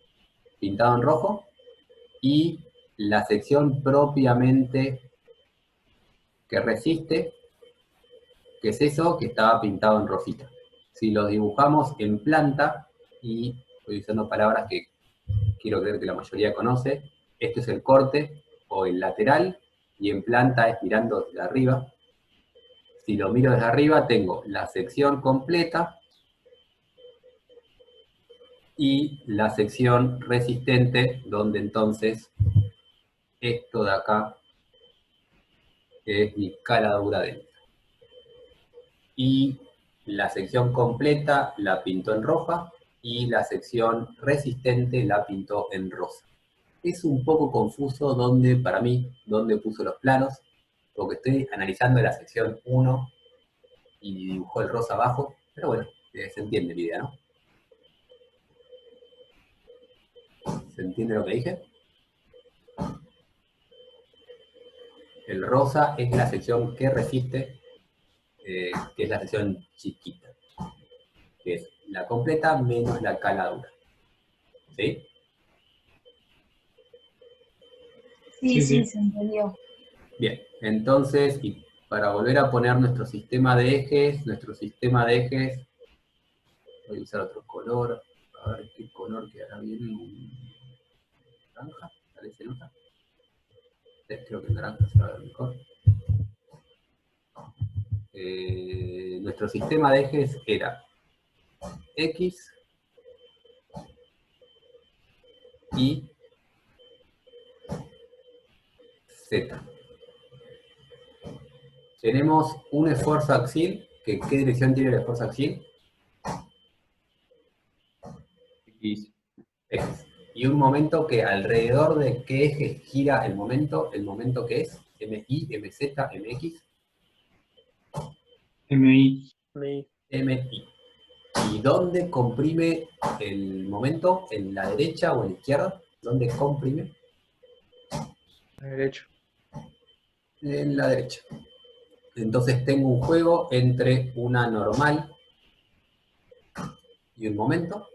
pintado en rojo, y la sección propiamente que resiste, que es eso que estaba pintado en rosita. Si lo dibujamos en planta, y estoy usando palabras que quiero creer que la mayoría conoce, este es el corte o el lateral, y en planta es mirando desde arriba. Si lo miro desde arriba, tengo la sección completa y la sección resistente, donde entonces esto de acá es mi caladura dentro. Y la sección completa la pintó en roja y la sección resistente la pintó en rosa. Es un poco confuso para mí, dónde puso los planos, porque estoy analizando la sección 1 y dibujó el rosa abajo, pero bueno, se entiende la idea, ¿no? ¿Se entiende lo que dije? El rosa es la sección que resiste, que es la sección chiquita, que es la completa menos la caladura. ¿Sí? Sí, se entendió. Bien, entonces, y para volver a poner nuestro sistema de ejes, voy a usar otro color, a ver qué color quedará bien, un naranja, tal vez se nota. Sí, creo que el naranja se va a ver mejor. Nuestro sistema de ejes era X y Z. Tenemos un esfuerzo axial, ¿qué dirección tiene el esfuerzo axial? X. X. Y un momento que alrededor de qué eje gira el momento que es MI, MZ, MX. MI. MI. ¿Y dónde comprime el momento? ¿En la derecha o en la izquierda? ¿Dónde comprime? La derecha. En la derecha. Entonces tengo un juego entre una normal y un momento.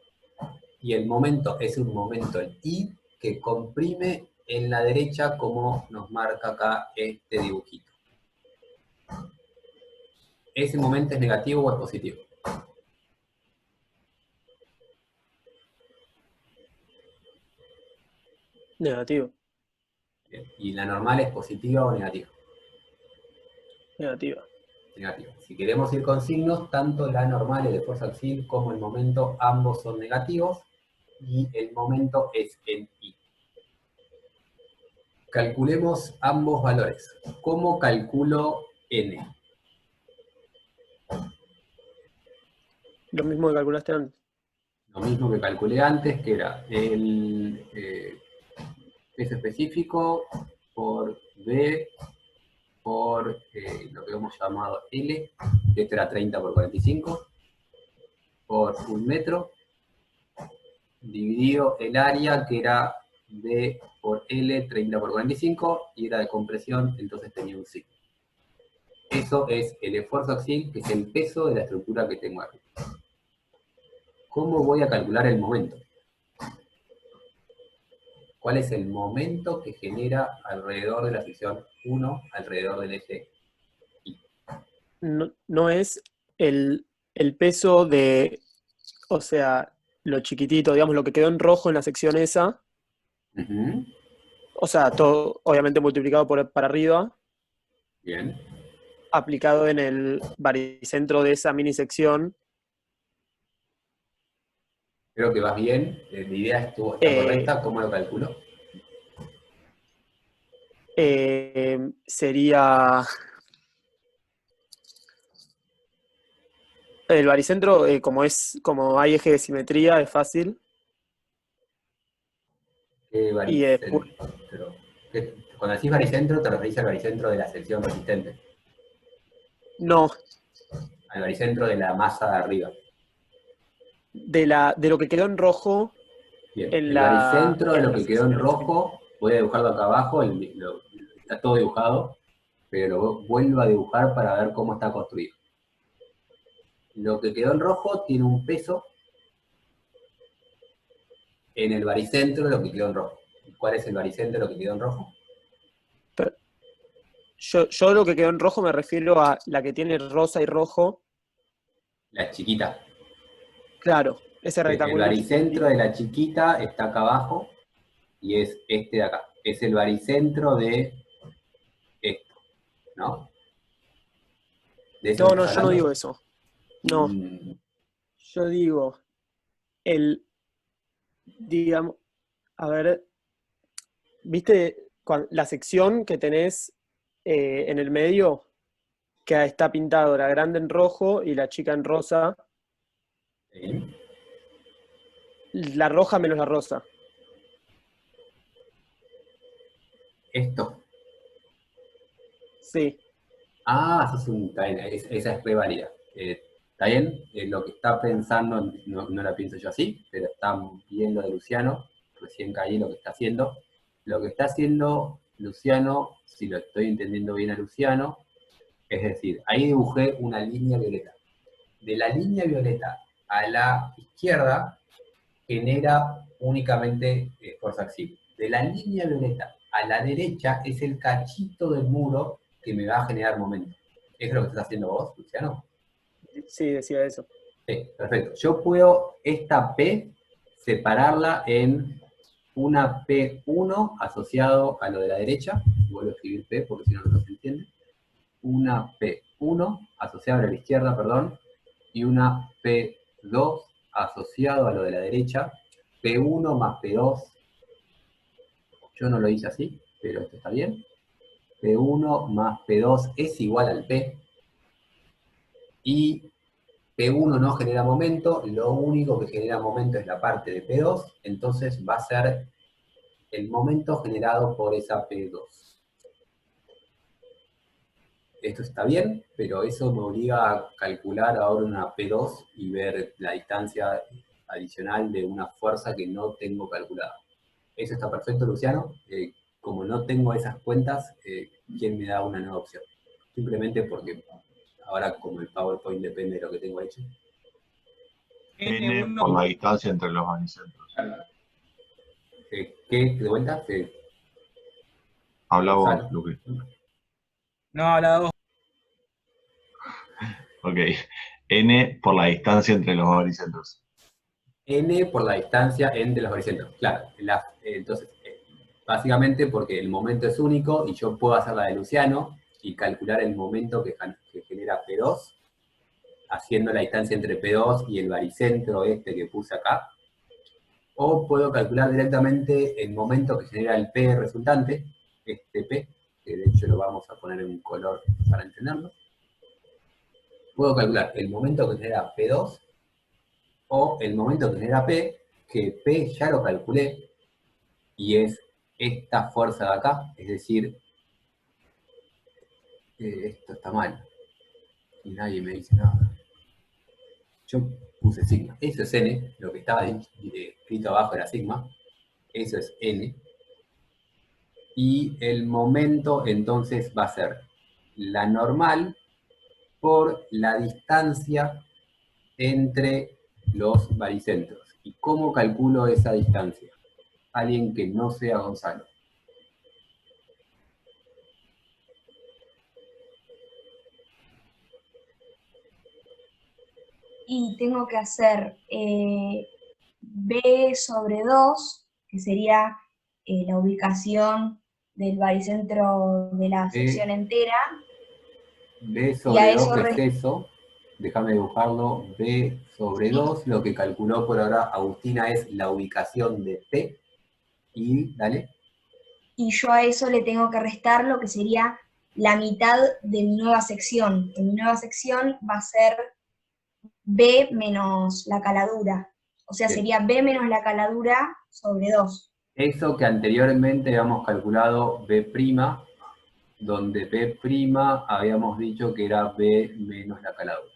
Y el momento es un momento, el I, que comprime en la derecha como nos marca acá este dibujito. ¿Ese momento es negativo o es positivo? Negativo. Bien. ¿Y la normal es positiva o negativa? Negativa. Negativa. Si queremos ir con signos, tanto la normal, el esfuerzo axial, como el momento, ambos son negativos, y el momento es en I. Calculemos ambos valores. ¿Cómo calculo N? Lo mismo que calculaste antes. Lo mismo que calculé antes, que era el peso específico por B por lo que hemos llamado L, que esto era 30 por 45, por un metro, dividido el área, que era B por L, 30 por 45, y era de compresión, entonces tenía un signo. Eso es el esfuerzo axial, que es el peso de la estructura que tengo arriba. ¿Cómo voy a calcular el momento? ¿Cuál es el momento que genera alrededor de la sección 1, alrededor del eje I? No es el peso de, o sea, lo chiquitito, digamos, lo que quedó en rojo en la sección esa. Uh-huh. O sea, todo obviamente multiplicado para arriba. Bien. aplicado en el baricentro de esa mini sección. Creo que vas bien. La idea está correcta. ¿Cómo lo calculo? Sería... El baricentro, como hay eje de simetría, es fácil. Y después, Cuando decís baricentro, te referís al baricentro de la sección resistente. no, Al baricentro de la masa de arriba. de lo que quedó en rojo. Bien. En El la, baricentro de en lo la que quedó en sección. rojo, voy a dibujarlo acá abajo, está todo dibujado, pero lo vuelvo a dibujar para ver cómo está construido. Lo que quedó en rojo tiene un peso en el baricentro de lo que quedó en rojo. ¿Cuál es el baricentro de lo que quedó en rojo? Yo lo que quedó en rojo me refiero a la que tiene rosa y rojo. La chiquita. Claro, ese El rectángulo baricentro de la chiquita está acá abajo y es este de acá. Es el baricentro de esto, ¿no? ¿De eso No, me no, estás yo no hablando? digo eso. No, yo digo, digamos, a ver, ¿viste la sección que tenés en el medio? Que está pintado la grande en rojo y la chica en rosa. Sí. La roja menos la rosa. Esto. Sí. Ah, está bien, esa es re válida. Está bien, lo que está pensando, no la pienso yo así, pero está bien lo de Luciano, recién caí lo que está haciendo. Lo que está haciendo Luciano, si lo estoy entendiendo bien a Luciano, es decir, ahí dibujé una línea violeta. De la línea violeta a la izquierda genera únicamente fuerza axial. De la línea violeta a la derecha es el cachito del muro que me va a generar momento. ¿Eso es lo que estás haciendo vos, Luciano? Sí, decía eso. Sí, perfecto. Yo puedo esta P separarla en una P1 asociado a lo de la derecha. Vuelvo a escribir P porque si no, no se entiende. Una P1 asociado a la izquierda, perdón, y una P2 asociado a lo de la derecha. P1 más P2, yo no lo hice así, pero esto está bien. P1 más P2 es igual al P, y P1 no genera momento, lo único que genera momento es la parte de P2, entonces va a ser el momento generado por esa P2. Esto está bien, pero eso me obliga a calcular ahora una P2 y ver la distancia adicional de una fuerza que no tengo calculada. Eso está perfecto, Luciano. Como no tengo esas cuentas, ¿quién me da una nueva opción? Simplemente porque ahora como el PowerPoint depende de lo que tengo hecho. N por la distancia entre los baricentros. ¿Qué? ¿De vuelta? Habla vos, Luque. No, habla vos. Ok. N por la distancia entre los baricentros. N por la distancia entre los baricentros. Claro. Entonces, básicamente porque el momento es único y yo puedo hacer la de Luciano y calcular el momento que genera P2, haciendo la distancia entre P2 y el baricentro este que puse acá. O puedo calcular directamente el momento que genera el P resultante, este P, que de hecho lo vamos a poner en un color para entenderlo. Puedo calcular el momento que genera P2 o el momento que genera P, que P ya lo calculé, y es esta fuerza de acá, es decir, esto está mal, y nadie me dice nada. Yo puse sigma, eso es N, lo que estaba escrito abajo era sigma, eso es N, y el momento entonces va a ser la normal por la distancia entre los baricentros. ¿Y cómo calculo esa distancia? Alguien que no sea Gonzalo. Y tengo que hacer B sobre 2, que sería la ubicación del baricentro de la sección entera. B Y a sobre 2 eso es eso. Déjame dibujarlo. B sobre 2, lo que calculó por ahora Agustina es la ubicación de P. Y, dale. y yo a eso le tengo que restar lo que sería la mitad de mi nueva sección. En mi nueva sección va a ser B menos la caladura. O sea, Bien. sería B menos la caladura sobre 2. Eso que anteriormente habíamos calculado B', donde B' habíamos dicho que era B menos la caladura.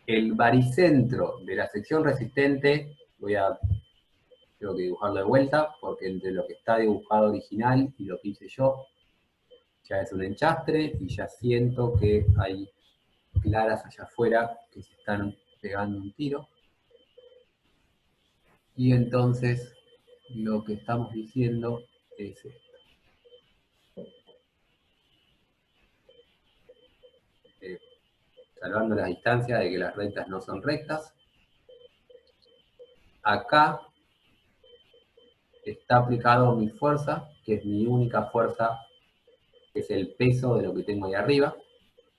El baricentro de la sección resistente, tengo que dibujarlo de vuelta, porque entre lo que está dibujado original y lo que hice yo, ya es un enchastre, y ya siento que hay claras allá afuera que se están pegando un tiro. Y entonces, lo que estamos diciendo es esto. Salvando la distancia de que las rectas no son rectas. Acá está aplicado mi fuerza, que es mi única fuerza, que es el peso de lo que tengo ahí arriba,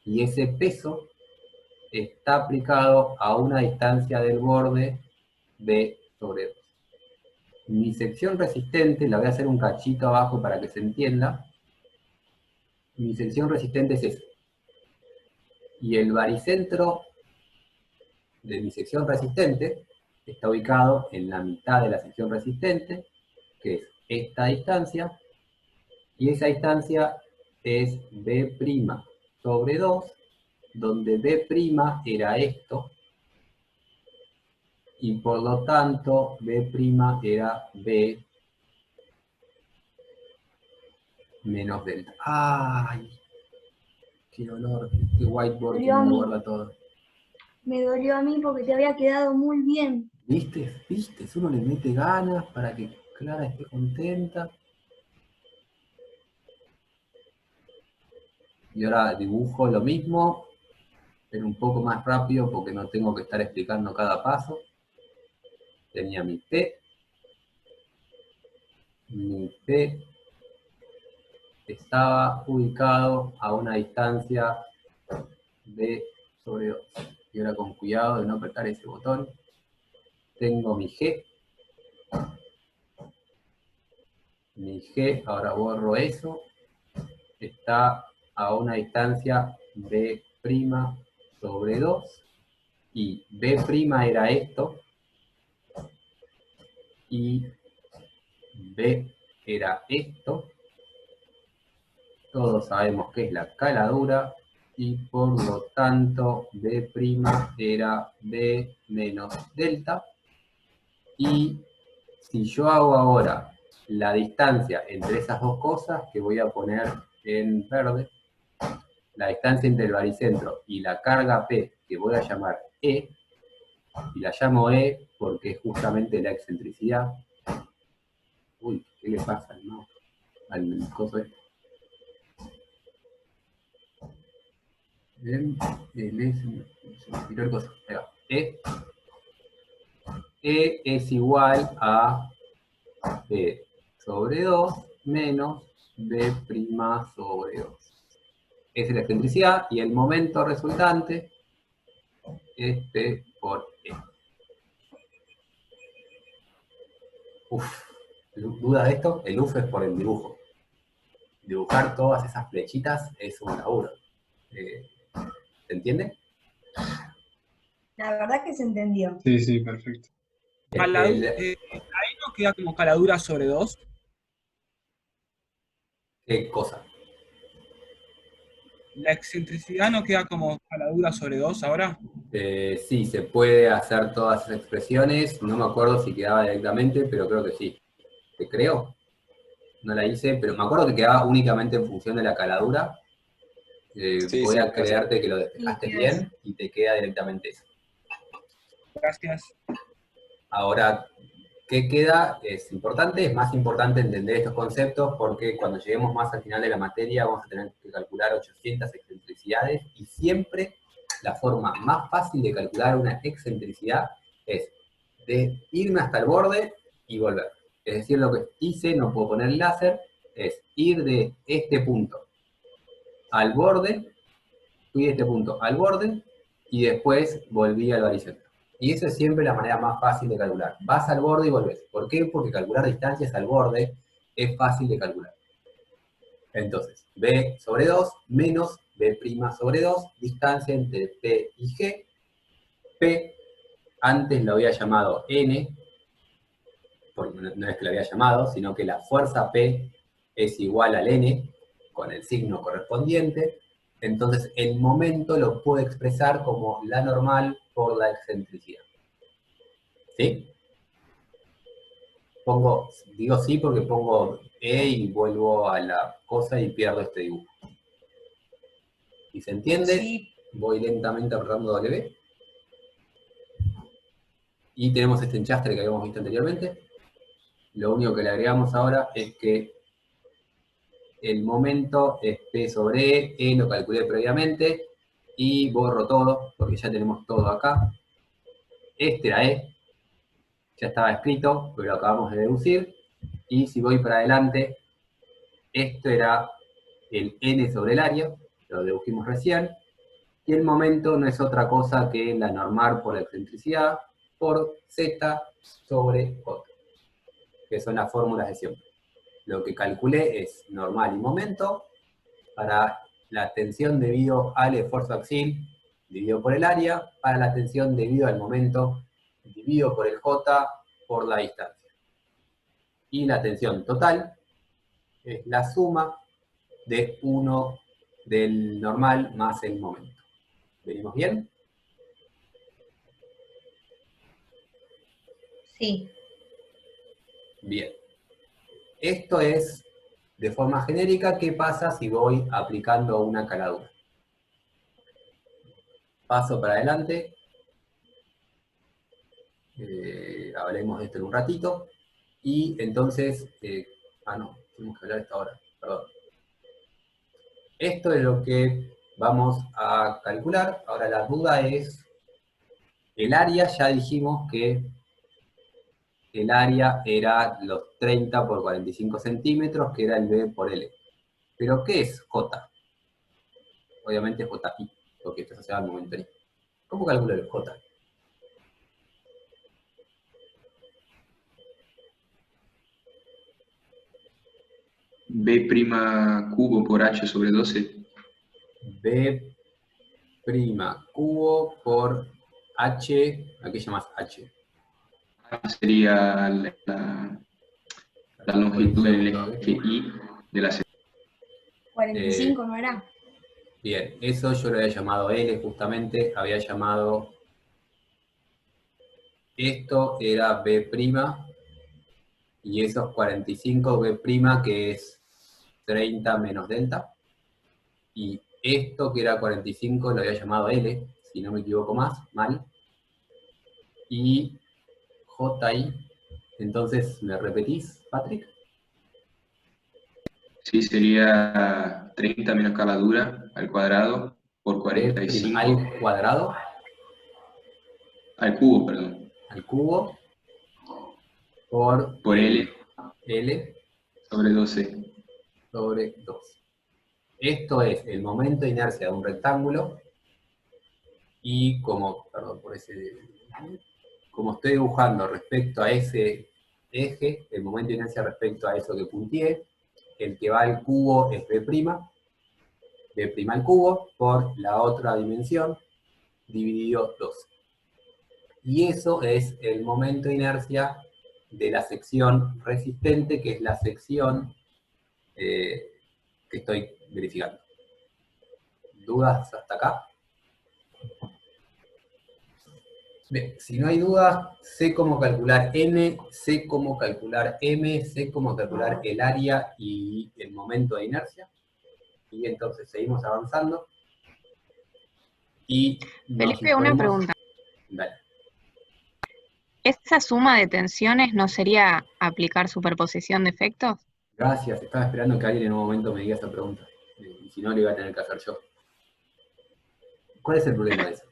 y ese peso está aplicado a una distancia del borde B sobre 2. Mi sección resistente, la voy a hacer un cachito abajo para que se entienda. Mi sección resistente es esa. Y el baricentro de mi sección resistente está ubicado en la mitad de la sección resistente, que es esta distancia, y esa distancia es B' sobre 2, donde B' era esto, y por lo tanto B' era B menos delta. ¡Ay! ¡Qué dolor! ¡Qué whiteboard que me guarda todo! Me dolió a mí porque te había quedado muy bien. ¿Viste? ¿Viste? Uno le mete ganas para que Clara esté contenta. Y ahora dibujo lo mismo, pero un poco más rápido porque no tengo que estar explicando cada paso. Tenía mi P estaba ubicado a una distancia B sobre 2. Y ahora con cuidado de no apretar ese botón. Tengo mi G. Mi G, ahora borro eso. Está a una distancia B' sobre 2. Y B' era esto. Y B era esto. Todos sabemos que es la caladura. Y por lo tanto, B' era B menos delta. Y si yo hago ahora la distancia entre esas dos cosas, que voy a poner en verde, la distancia entre el baricentro y la carga P, que voy a llamar E, y la llamo E porque es justamente la excentricidad. Uy, ¿qué le pasa al coso este? Bien, se me tiró el coso. Ahí va. E es igual a B sobre 2 menos B' sobre 2. Esa es la excentricidad y el momento resultante es P por E. Uf, ¿duda de esto? El uf es por el dibujo. Dibujar todas esas flechitas es un laburo. ¿Se entiende? La verdad que se entendió. Sí, perfecto. Ahí no queda como caladura sobre 2. ¿Qué cosa? ¿La excentricidad no queda como caladura sobre 2 ahora? Sí, se puede hacer todas esas expresiones. No me acuerdo si quedaba directamente, pero creo que sí. ¿Te creo? No la hice, pero me acuerdo que quedaba únicamente en función de la caladura. Voy a creerte que lo despejaste bien y te queda directamente eso. Gracias. Ahora, ¿qué queda? Es importante, es más importante entender estos conceptos porque cuando lleguemos más al final de la materia vamos a tener que calcular 800 excentricidades y siempre la forma más fácil de calcular una excentricidad es de irme hasta el borde y volver. Es decir, lo que hice, no puedo poner láser, es ir de este punto al borde fui de este punto al borde y después volví al baricentro. Y eso es siempre la manera más fácil de calcular. Vas al borde y volvés. ¿Por qué? Porque calcular distancias al borde es fácil de calcular. Entonces, B sobre 2 menos B' sobre 2, distancia entre P y G. P, antes lo había llamado N, porque no es que lo había llamado, sino que la fuerza P es igual al N, con el signo correspondiente. Entonces, el momento lo puedo expresar como la normal por la excentricidad. ¿Sí? Digo sí porque pongo E y vuelvo a la cosa y pierdo este dibujo. ¿Y se entiende? Sí. Voy lentamente apretando W. Y tenemos este enchastre que habíamos visto anteriormente. Lo único que le agregamos ahora es que el momento es P sobre E lo calculé previamente, y borro todo, porque ya tenemos todo acá. Este era E, ya estaba escrito, pero lo acabamos de deducir. Y si voy para adelante, esto era el N sobre el área, lo dedujimos recién, y el momento no es otra cosa que la normal por la excentricidad por Z sobre J, que son las fórmulas de siempre. Lo que calculé es normal y momento para la tensión debido al esfuerzo axial dividido por el área, para la tensión debido al momento dividido por el J por la distancia. Y la tensión total es la suma de 1 del normal más el momento. ¿Venimos bien? Sí. Bien. Esto es, de forma genérica, ¿qué pasa si voy aplicando una caladura? Paso para adelante. Hablemos de esto en un ratito. Y entonces, no, tenemos que hablar de esto ahora, perdón. Esto es lo que vamos a calcular. Ahora la duda es, el área ya dijimos que el área era los 30 por 45 centímetros, que era el B por L. ¿Pero qué es J? Obviamente JI, porque esto se asociado al momento I. ¿Cómo calculo el J? B' cubo por H sobre 12. B' cubo por H, ¿a qué llamas H? Sería la longitud en el eje Y de la sección. 45, ¿no era? Bien, eso yo lo había llamado L justamente, había llamado, esto era B', y esos 45 B', que es 30 menos delta, y esto que era 45 lo había llamado L, si no me equivoco mal, y JI, entonces, ¿me repetís, Patrick? Sí, sería 30 menos caladura al cuadrado por 45. ¿Al cuadrado? Al cubo, perdón. Al cubo por L sobre 12. Sobre 2. Esto es el momento de inercia de un rectángulo, y como estoy dibujando respecto a ese eje, el momento de inercia respecto a eso que punteé, el que va al cubo es B', B' al cubo, por la otra dimensión, dividido 2. Y eso es el momento de inercia de la sección resistente, que es la sección que estoy verificando. ¿Dudas hasta acá? Bien, si no hay dudas, sé cómo calcular N, sé cómo calcular M, sé cómo calcular el área y el momento de inercia. Y entonces seguimos avanzando. Y Felipe, una pregunta. Dale. ¿Esa suma de tensiones no sería aplicar superposición de efectos? Gracias, estaba esperando que alguien en un momento me diga esta pregunta. Y si no, le iba a tener que hacer yo. ¿Cuál es el problema de eso?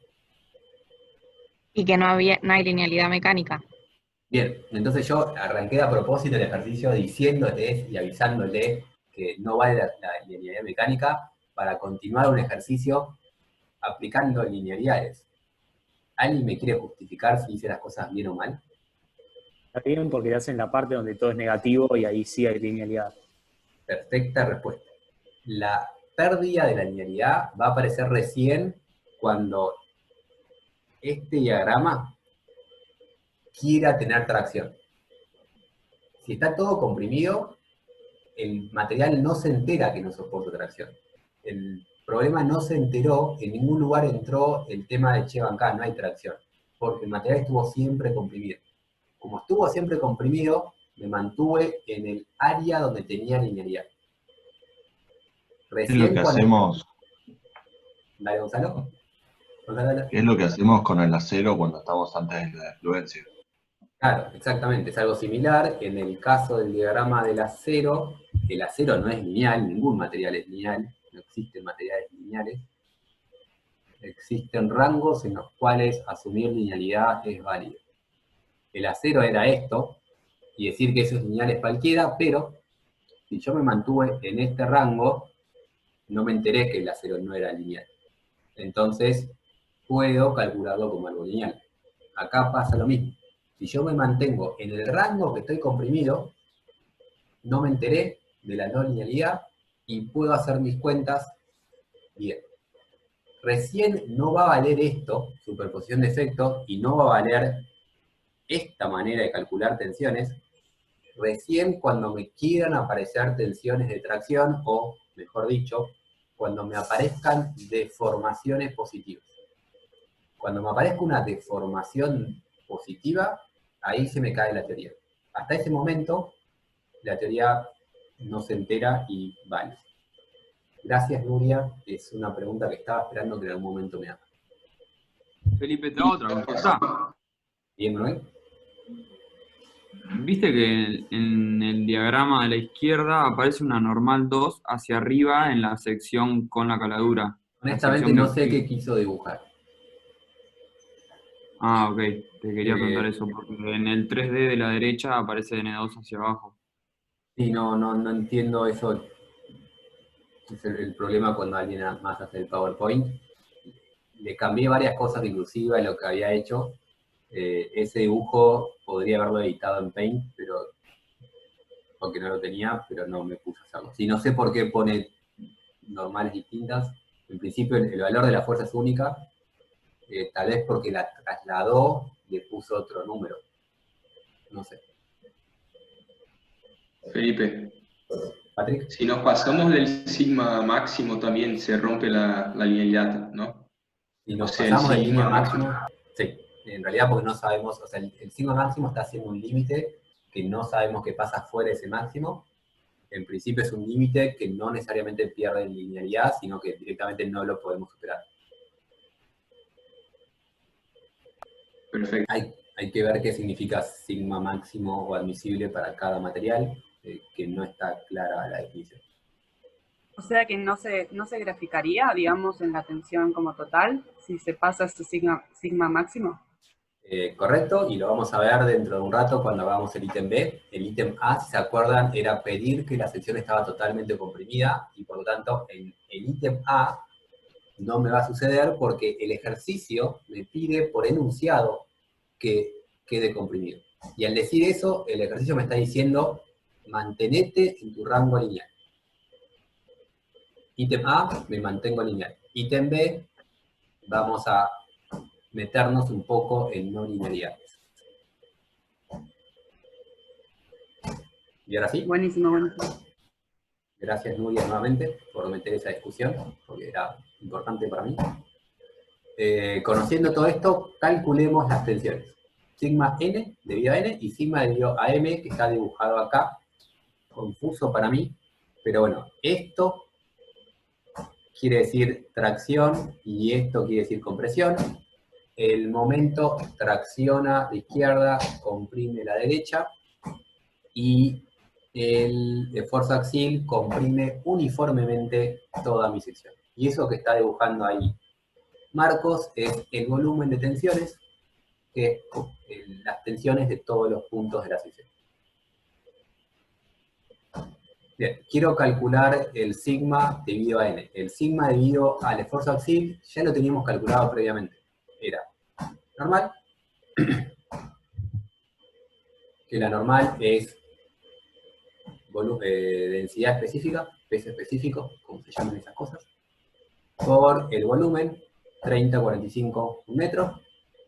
Y que no hay linealidad mecánica. Bien, entonces yo arranqué a propósito el ejercicio diciéndoles y avisándoles que no vale la linealidad mecánica para continuar un ejercicio aplicando linealidades. ¿Alguien me quiere justificar si hice las cosas bien o mal? Está bien porque te hacen la parte donde todo es negativo y ahí sí hay linealidad. Perfecta respuesta. La pérdida de la linealidad va a aparecer recién cuando este diagrama quiera tener tracción. Si está todo comprimido, el material no se entera que no soporta tracción. El problema no se enteró, en ningún lugar entró el tema de che, acá no hay tracción, porque el material estuvo siempre comprimido. Como estuvo siempre comprimido, me mantuve en el área donde tenía linealidad. ¿Qué es lo que hacemos? Dale, Gonzalo. ¿Qué es lo que hacemos con el acero cuando estamos antes de la influencia? Claro, exactamente, es algo similar. En el caso del diagrama del acero, el acero no es lineal, ningún material es lineal, no existen materiales lineales. Existen rangos en los cuales asumir linealidad es válido. El acero era esto, y decir que eso es lineal es cualquiera, pero si yo me mantuve en este rango, no me enteré que el acero no era lineal. Entonces, puedo calcularlo como algo lineal. Acá pasa lo mismo. Si yo me mantengo en el rango que estoy comprimido, no me enteré de la no linealidad y puedo hacer mis cuentas bien. Recién no va a valer esto, superposición de efectos, y no va a valer esta manera de calcular tensiones, recién cuando me quieran aparecer tensiones de tracción, o, mejor dicho, cuando me aparezcan deformaciones positivas. Cuando me aparezca una deformación positiva, ahí se me cae la teoría. Hasta ese momento, la teoría no se entera y vale. Gracias, Nuria. Es una pregunta que estaba esperando que en algún momento me haga. Felipe, te hago otra consulta. Bien, Noel. Viste que en el diagrama de la izquierda aparece una normal 2 hacia arriba en la sección con la caladura. Honestamente no sé qué quiso dibujar. Ah, ok. Te quería preguntar eso, porque en el 3D de la derecha aparece N2 hacia abajo. Sí, no entiendo eso. Es el problema cuando alguien más hace el PowerPoint. Le cambié varias cosas inclusive a lo que había hecho. Ese dibujo podría haberlo editado en Paint, pero porque no lo tenía, pero no me puse a hacerlo. Sí, no sé por qué pone normales distintas. En principio el valor de la fuerza es única. Tal vez porque la trasladó, le puso otro número. No sé. Felipe. Patrick. Si nos pasamos del sigma máximo también se rompe la linealidad, ¿no? Si nos O sea, pasamos del el sigma sigma máximo, sí. En realidad porque no sabemos, o sea, el sigma máximo está haciendo un límite que no sabemos qué pasa fuera de ese máximo. En principio es un límite que no necesariamente pierde en linealidad, sino que directamente no lo podemos superar. Perfecto. Hay que ver qué significa sigma máximo o admisible para cada material, que no está clara la definición. O sea que no se graficaría, digamos, en la tensión como total, si se pasa ese sigma máximo. Correcto, y lo vamos a ver dentro de un rato cuando hagamos el ítem B. El ítem A, si se acuerdan, era pedir que la sección estaba totalmente comprimida, y por lo tanto, en el ítem A no me va a suceder porque el ejercicio me pide por enunciado que quede comprimido. Y al decir eso, el ejercicio me está diciendo, mantenete en tu rango lineal. Ítem A, me mantengo lineal. Ítem B, vamos a meternos un poco en no linealidades. ¿Y ahora sí? Buenísimo, buenísimo. Gracias, Nuria, nuevamente, por meter esa discusión, porque era importante para mí. Conociendo todo esto, calculemos las tensiones. Sigma n debido a n y sigma debido a m, que está dibujado acá. Confuso para mí, pero bueno, esto quiere decir tracción y esto quiere decir compresión. El momento tracciona de izquierda, comprime la derecha, y el esfuerzo axial comprime uniformemente toda mi sección. Y eso que está dibujando ahí Marcos es el volumen de tensiones, que es las tensiones de todos los puntos de la sección. Bien, quiero calcular el sigma debido a n. El sigma debido al esfuerzo axial ya lo teníamos calculado previamente. Era normal, que la normal es densidad específica, peso específico, como se llaman esas cosas, por el volumen, 30-45 metros,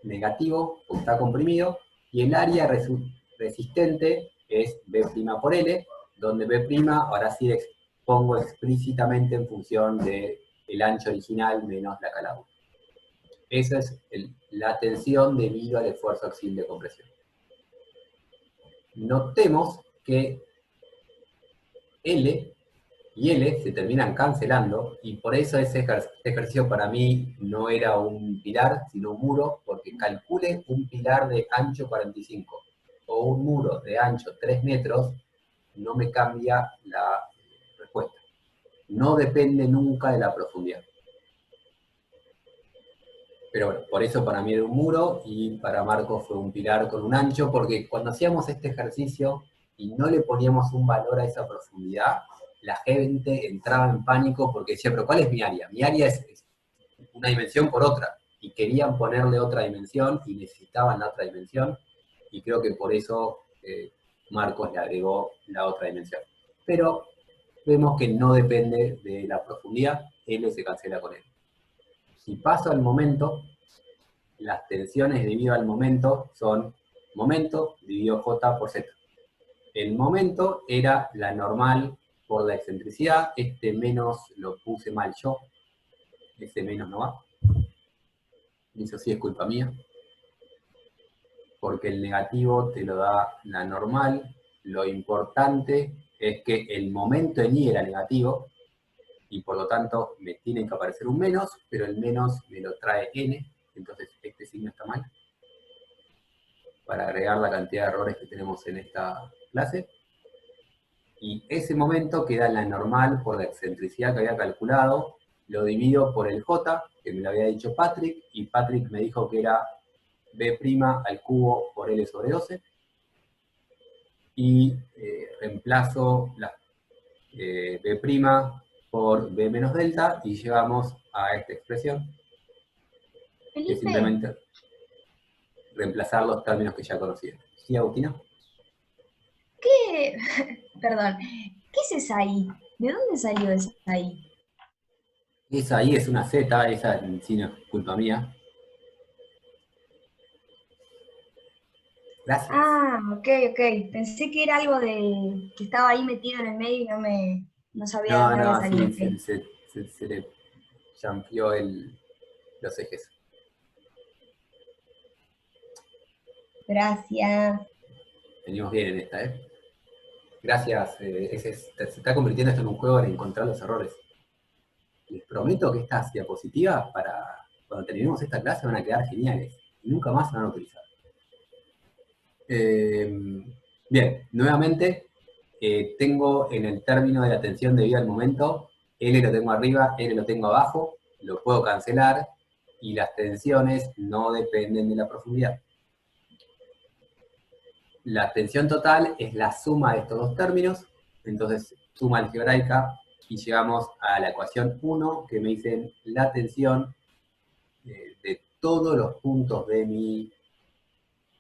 negativo, porque está comprimido, y el área resistente es B' por L, donde B', ahora sí pongo explícitamente en función del ancho original menos la caladura. Esa es la tensión debido al esfuerzo axial de compresión. Notemos que L y L se terminan cancelando, y por eso este ejercicio para mí no era un pilar, sino un muro, porque calcule un pilar de ancho 45 o un muro de ancho 3 metros, no me cambia la respuesta. No depende nunca de la profundidad. Pero bueno, por eso para mí era un muro, y para Marcos fue un pilar con un ancho, porque cuando hacíamos este ejercicio y no le poníamos un valor a esa profundidad, la gente entraba en pánico porque decía, pero ¿cuál es mi área? Mi área es una dimensión por otra, y querían ponerle otra dimensión y necesitaban la otra dimensión, y creo que por eso Marcos le agregó la otra dimensión. Pero vemos que no depende de la profundidad, L se cancela con L. Si paso al momento, las tensiones debido al momento son momento dividido J por Z. El momento era la normal por la excentricidad, este menos lo puse mal yo, ese menos no va. Eso sí es culpa mía, porque el negativo te lo da la normal. Lo importante es que el momento en I era negativo, y por lo tanto me tiene que aparecer un menos, pero el menos me lo trae n, entonces este signo está mal, para agregar la cantidad de errores que tenemos en esta clase. Y ese momento queda en la normal por la excentricidad que había calculado, lo divido por el j, que me lo había dicho Patrick, y Patrick me dijo que era b' al cubo por L sobre 12, y reemplazo la b' por b menos delta, y llegamos a esta expresión, que es simplemente reemplazar los términos que ya conocían. ¿Sí, Agustina? ¿Qué? Perdón. ¿Qué es esa I? ¿De dónde salió esa I? Esa I es una Z, esa sí no es culpa mía. Gracias. Ah, ok. Pensé que era algo que estaba ahí metido en el medio y no sabía de dónde había salido. Sí, se le champió los ejes. Gracias. Venimos bien en esta, ¿eh? Gracias, se está convirtiendo esto en un juego de encontrar los errores. Les prometo que estas diapositivas, para cuando terminemos esta clase, van a quedar geniales. Y nunca más se van a utilizar. Bien, nuevamente, tengo en el término de la tensión debida al momento, L lo tengo arriba, L lo tengo abajo, lo puedo cancelar, y las tensiones no dependen de la profundidad. La tensión total es la suma de estos dos términos, entonces suma algebraica, y llegamos a la ecuación 1, que me dicen la tensión de todos los puntos de mi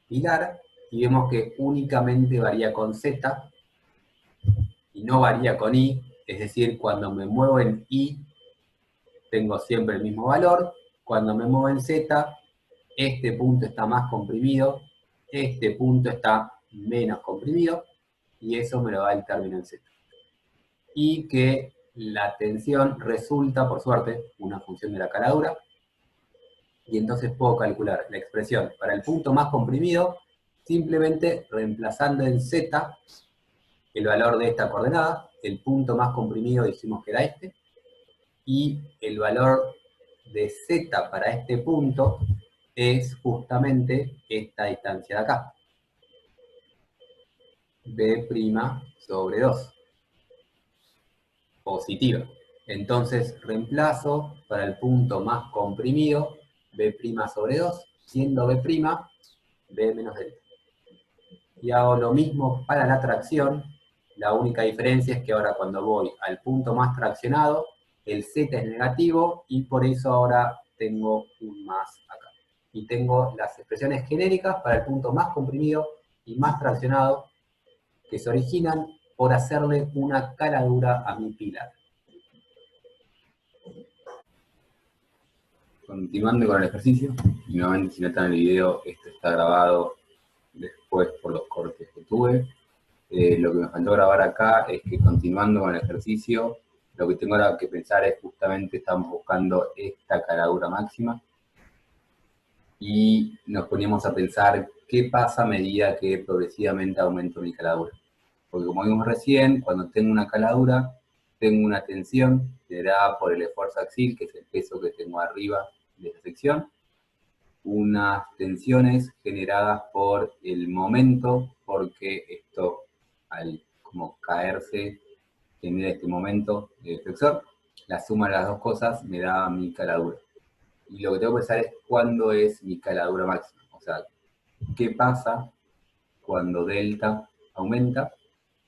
pilar, y vemos que únicamente varía con Z, y no varía con I, es decir, cuando me muevo en I, tengo siempre el mismo valor, cuando me muevo en Z, este punto está más comprimido, este punto está menos comprimido, y eso me lo da el término en Z. Y que la tensión resulta, por suerte, una función de la caladura, y entonces puedo calcular la expresión para el punto más comprimido, simplemente reemplazando en Z el valor de esta coordenada. El punto más comprimido dijimos que era este, y el valor de Z para este punto es justamente esta distancia de acá, B' sobre 2, positiva. Entonces reemplazo para el punto más comprimido, B' sobre 2, siendo B', B menos delta. Y hago lo mismo para la tracción, La única diferencia es que ahora cuando voy al punto más traccionado, el Z es negativo y por eso ahora tengo un más acá. Y tengo las expresiones genéricas para el punto más comprimido y más traccionado que se originan por hacerle una caladura a mi pilar. Continuando con el ejercicio, y nuevamente si notan el video, esto está grabado después por los cortes que tuve. Lo que me faltó grabar acá es que continuando con el ejercicio, lo que tengo ahora que pensar es justamente estamos buscando esta caladura máxima y nos poníamos a pensar qué pasa a medida que progresivamente aumento mi caladura. Porque como vimos recién, cuando tengo una caladura, tengo una tensión generada por el esfuerzo axil, que es el peso que tengo arriba de la sección, unas tensiones generadas por el momento, porque esto al como caerse genera este momento de flexor, la suma de las dos cosas me da mi caladura. Y lo que tengo que pensar es cuándo es mi caladura máxima, o sea, qué pasa cuando delta aumenta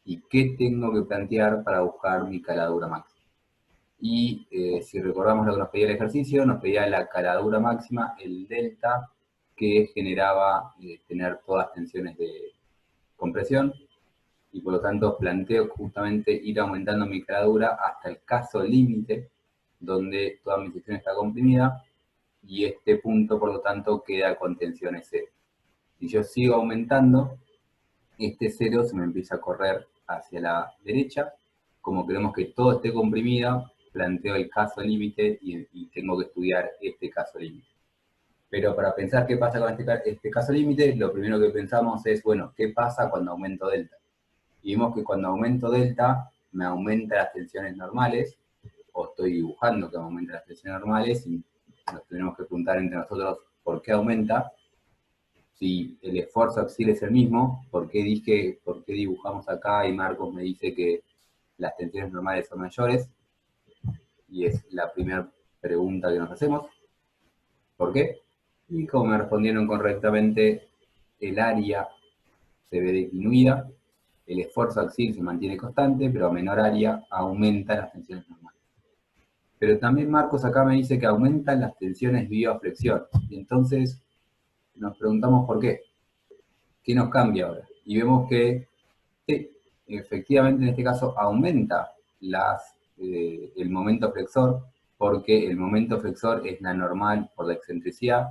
y qué tengo que plantear para buscar mi caladura máxima. Y si recordamos lo que nos pedía el ejercicio, nos pedía la caladura máxima, el delta, que generaba tener todas tensiones de compresión, y por lo tanto planteo justamente ir aumentando mi caladura hasta el caso límite, donde toda mi sección está comprimida, y este punto, por lo tanto, queda con tensiones cero. Si yo sigo aumentando, este cero se me empieza a correr hacia la derecha. Como queremos que todo esté comprimido, planteo el caso límite y tengo que estudiar este caso límite. Pero para pensar qué pasa con este caso límite, lo primero que pensamos es, bueno, ¿qué pasa cuando aumento delta? Y vemos que cuando aumento delta, me aumenta las tensiones normales, o estoy dibujando que me aumenta las tensiones normales, y nos tenemos que preguntar entre nosotros por qué aumenta. Si el esfuerzo axil es el mismo, ¿por qué dibujamos acá y Marcos me dice que las tensiones normales son mayores? Y es la primera pregunta que nos hacemos. ¿Por qué? Y como me respondieron correctamente, el área se ve disminuida, el esfuerzo axil se mantiene constante, pero a menor área aumenta las tensiones normales. Pero también Marcos acá me dice que aumentan las tensiones bioflexión. Y entonces nos preguntamos por qué. ¿Qué nos cambia ahora? Y vemos que sí, efectivamente en este caso aumenta el momento flexor, porque el momento flexor es la normal por la excentricidad,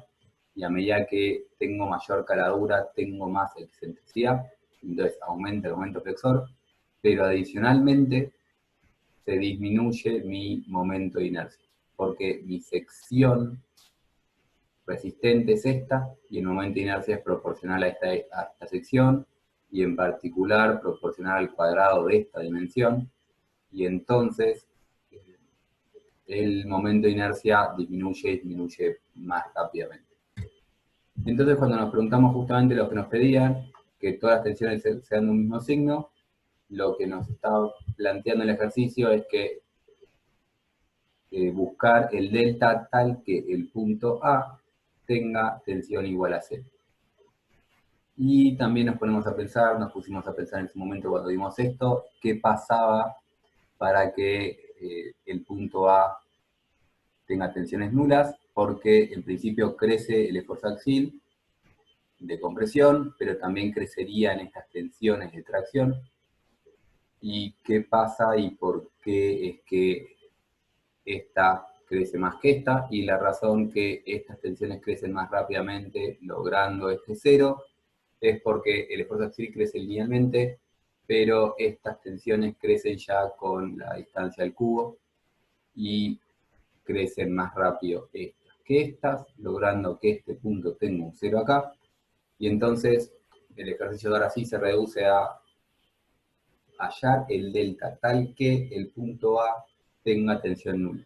y a medida que tengo mayor caladura, tengo más excentricidad, entonces aumenta el momento flexor, pero adicionalmente se disminuye mi momento de inercia, porque mi sección resistente es esta, y el momento de inercia es proporcional a esta sección, y en particular proporcional al cuadrado de esta dimensión, y entonces el momento de inercia disminuye más rápidamente. Entonces cuando nos preguntamos justamente lo que nos pedían, que todas las tensiones sean de un mismo signo, lo que nos está planteando el ejercicio es que buscar el delta tal que el punto A tenga tensión igual a 0. Y también nos pusimos a pensar en ese momento cuando vimos esto, qué pasaba para que el punto A tenga tensiones nulas, porque en principio crece el esfuerzo axil de compresión, pero también crecerían estas tensiones de tracción. ¿Y qué pasa y por qué es que esta crece más que esta? Y la razón que estas tensiones crecen más rápidamente, logrando este cero, es porque el esfuerzo axil crece linealmente, pero estas tensiones crecen ya con la distancia al cubo, y crecen más rápido estas que estas, logrando que este punto tenga un 0 acá, y entonces el ejercicio de ahora sí se reduce a hallar el delta tal que el punto A tenga tensión nula.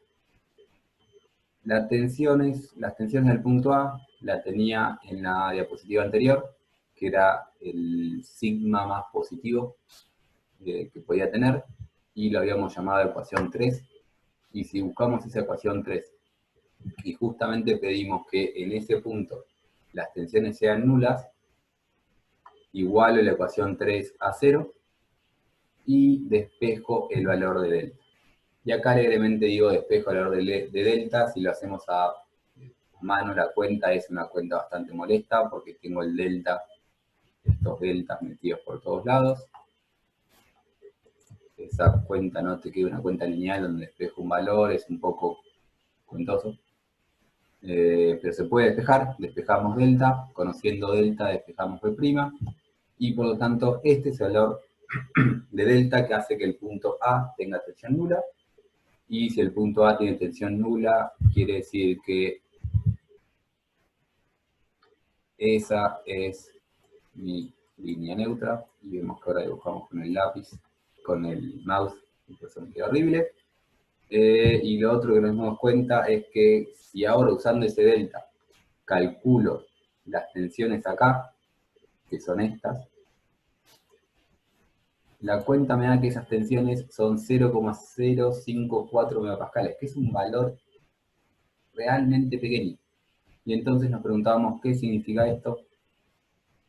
Las tensiones del punto A la tenía en la diapositiva anterior, que era el sigma más positivo que podía tener, y lo habíamos llamado ecuación 3, y si buscamos esa ecuación 3, y justamente pedimos que en ese punto las tensiones sean nulas, igual a la ecuación 3 a 0, y despejo el valor de delta. Y acá alegremente digo despejo el valor de delta. Si lo hacemos a mano, la cuenta es una cuenta bastante molesta porque tengo el delta, estos deltas metidos por todos lados. Esa cuenta no te queda una cuenta lineal donde despejo un valor, es un poco cuentoso. Pero se puede despejar, despejamos delta, conociendo delta despejamos B', y por lo tanto este es el valor de delta que hace que el punto A tenga tensión nula, y si el punto A tiene tensión nula, quiere decir que esa es mi línea neutra, y vemos que ahora dibujamos con el lápiz, con el mouse, eso me queda horrible. Y lo otro que nos damos cuenta es que si ahora usando ese delta calculo las tensiones acá, que son estas, la cuenta me da que esas tensiones son 0,054 megapascales, que es un valor realmente pequeño. Y entonces nos preguntábamos qué significa esto.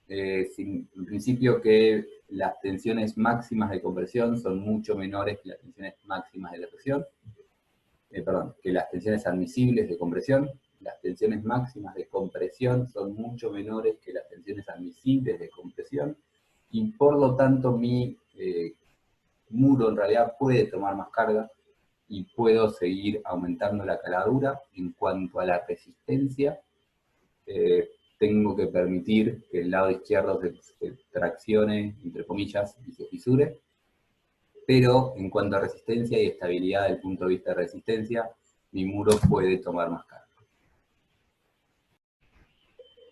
En principio que las tensiones máximas de compresión son mucho menores que las tensiones máximas de presión. Que las tensiones admisibles de compresión, las tensiones máximas de compresión son mucho menores que las tensiones admisibles de compresión, y por lo tanto mi muro en realidad puede tomar más carga y puedo seguir aumentando la caladura. En cuanto a la resistencia, tengo que permitir que el lado izquierdo se traccione, entre comillas, y se fisure. Pero en cuanto a resistencia y estabilidad desde el punto de vista de resistencia, mi muro puede tomar más carga.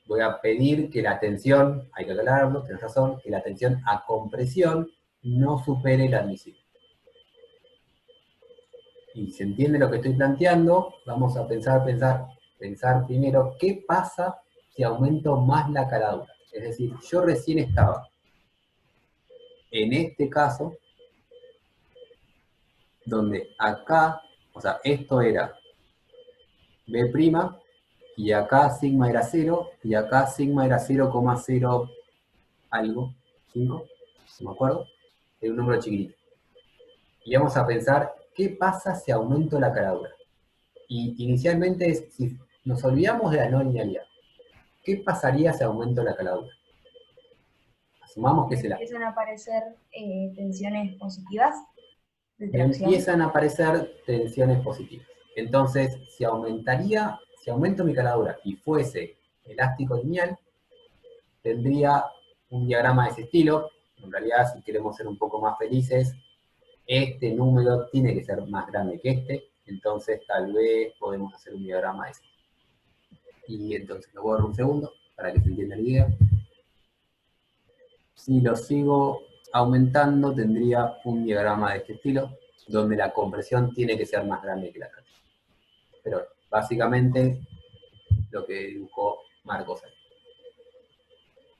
Voy a pedir que la tensión, hay que aclararlo, tenés razón, que la tensión a compresión no supere la admisible. Y si se entiende lo que estoy planteando, vamos a pensar primero qué pasa si aumento más la caladura. Es decir, yo recién estaba, en este caso, donde acá, o sea, esto era B', y acá sigma era 0, y acá sigma era 0,0 algo, 5, no me acuerdo, era un número chiquitito. Y vamos a pensar, ¿qué pasa si aumento la caladura? Y inicialmente, si nos olvidamos de la no linealidad, ¿qué pasaría si aumento la caladura? Asumamos que es el A. Empiezan a aparecer tensiones positivas de Me tracción. empiezan a aparecer tensiones positivas. Entonces, si aumento mi caladura y fuese elástico lineal, tendría un diagrama de ese estilo. En realidad, si queremos ser un poco más felices, este número tiene que ser más grande que este, entonces tal vez podemos hacer un diagrama de ese. Y entonces lo borro un segundo, para que se entienda la idea. Si lo sigo aumentando, tendría un diagrama de este estilo, donde la compresión tiene que ser más grande que la tracción. Pero básicamente lo que dibujó Marcos ahí.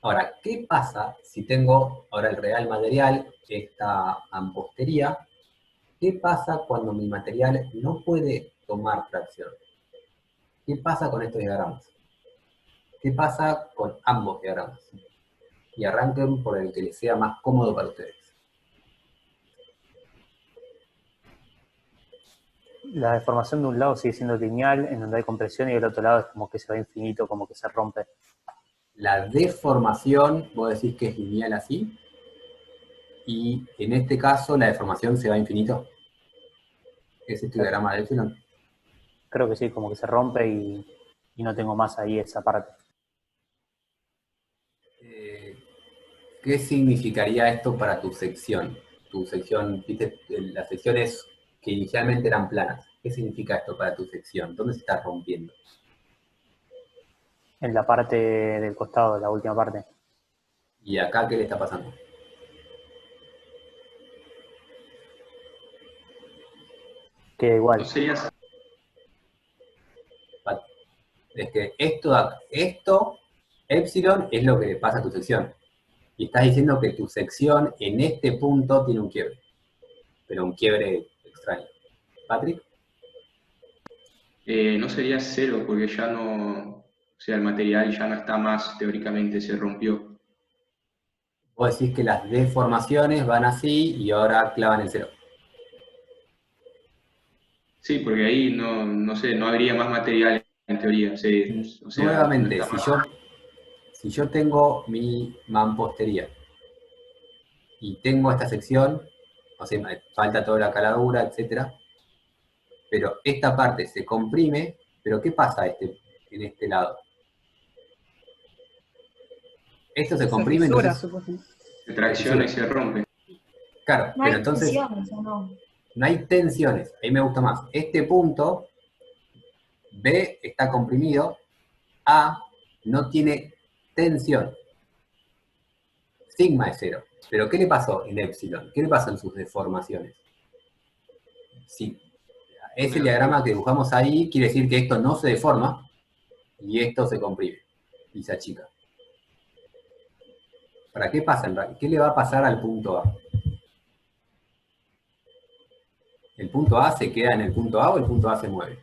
Ahora, ¿qué pasa si tengo ahora el real material, esta mampostería? ¿Qué pasa cuando mi material no puede tomar tracción? ¿Qué pasa con estos diagramas? ¿Qué pasa con ambos diagramas? Y arranquen por el que les sea más cómodo para ustedes. La deformación de un lado sigue siendo lineal, en donde hay compresión, y del otro lado es como que se va infinito, como que se rompe. La deformación, vos decís que es lineal así, y en este caso la deformación se va a infinito. ¿Ese es tu diagrama de Epsilon? Creo que sí, como que se rompe y no tengo más ahí esa parte. ¿Qué significaría esto para tu sección? Tu sección, viste, las secciones que inicialmente eran planas. ¿Qué significa esto para tu sección? ¿Dónde se está rompiendo? En la parte del costado, la última parte. ¿Y acá qué le está pasando? Que igual. No serías... Es que esto, epsilon, es lo que le pasa a tu sección. Y estás diciendo que tu sección en este punto tiene un quiebre. Pero un quiebre extraño. ¿Patrick? No sería 0 porque ya no, o sea, el material ya no está más, teóricamente se rompió. Vos decís que las deformaciones van así y ahora clavan el 0. Sí, porque ahí no sé, no habría más material en teoría. O sea, Nuevamente, no está si yo tengo mi mampostería y tengo esta sección, o sea, me falta toda la caladura, etcétera, pero esta parte se comprime, pero ¿qué pasa en este lado? Esto se comprime, fisura, entonces supongo. se tracciona y se rompe. claro, No pero hay entonces tensiones, ¿o no? no hay tensiones, ahí me gusta más. Este punto, B está comprimido, A no tiene tensión, sigma es 0. Pero ¿qué le pasó en epsilon? ¿Qué le pasó en sus deformaciones? Si ese diagrama que dibujamos ahí quiere decir que esto no se deforma y esto se comprime y se achica. ¿Para qué pasa en realidad? ¿Qué le va a pasar al punto A? ¿El punto A se queda en el punto A o el punto A se mueve?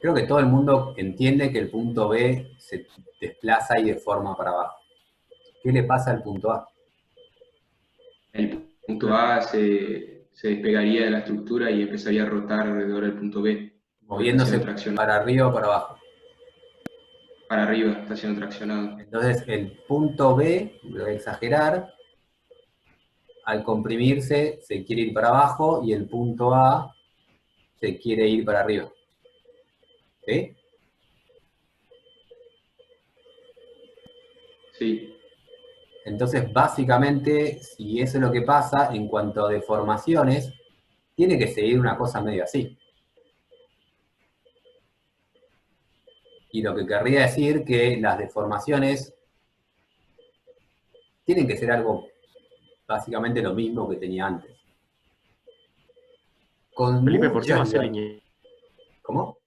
Creo que todo el mundo entiende que el punto B se desplaza y deforma para abajo. ¿Qué le pasa al punto A? El punto A se despegaría de la estructura y empezaría a rotar alrededor del punto B. Moviéndose para arriba o para abajo. Para arriba, está siendo traccionado. Entonces el punto B, lo voy a exagerar, al comprimirse se quiere ir para abajo y el punto A se quiere ir para arriba. ¿Sí? Sí. Entonces, básicamente, si eso es lo que pasa, en cuanto a deformaciones, tiene que seguir una cosa medio así. Y lo que querría decir que las deformaciones tienen que ser algo básicamente lo mismo que tenía antes. Con Felipe, ¿por qué no muchas hacer libertades. lineal? ¿Cómo?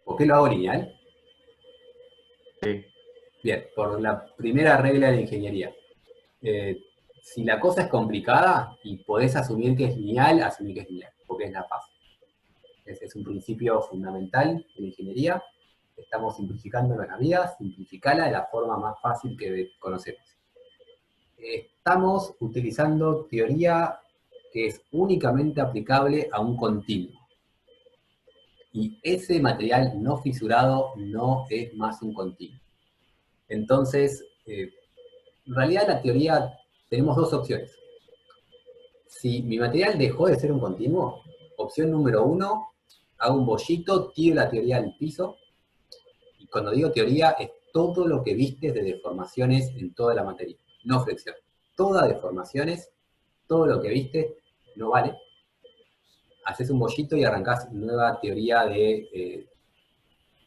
¿Por qué lo hago lineal? Sí. Bien, por la primera regla de la ingeniería. Si la cosa es complicada y podés asumir que es lineal, asumir que es lineal, porque es la fácil. Ese es un principio fundamental de la ingeniería. Estamos simplificando la vida, simplificarla de la forma más fácil que conocemos. Estamos utilizando teoría que es únicamente aplicable a un continuo. Y ese material no fisurado no es más un continuo. Entonces, en realidad la teoría, tenemos dos opciones. Si mi material dejó de ser un continuo, opción número 1, hago un bollito, tiro la teoría al piso, y cuando digo teoría es todo lo que vistes de deformaciones en toda la materia, no flexión. Todas deformaciones, todo lo que viste, no vale. Haces un bollito y arrancás nueva teoría de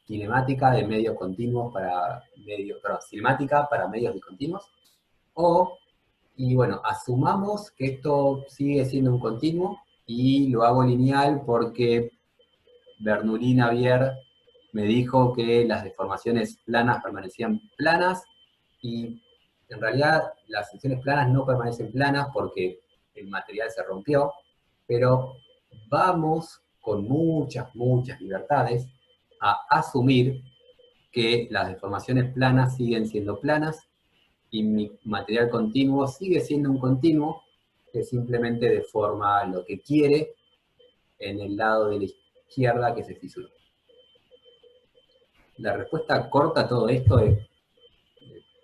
cinemática de medios continuos para medios, perdón, cinemática para medios discontinuos. Y bueno, asumamos que esto sigue siendo un continuo y lo hago lineal porque Bernoulli-Navier me dijo que las deformaciones planas permanecían planas y en realidad las secciones planas no permanecen planas porque el material se rompió, pero vamos con muchas libertades a asumir que las deformaciones planas siguen siendo planas y mi material continuo sigue siendo un continuo que simplemente deforma lo que quiere en el lado de la izquierda que se fisuró. La respuesta corta a todo esto es,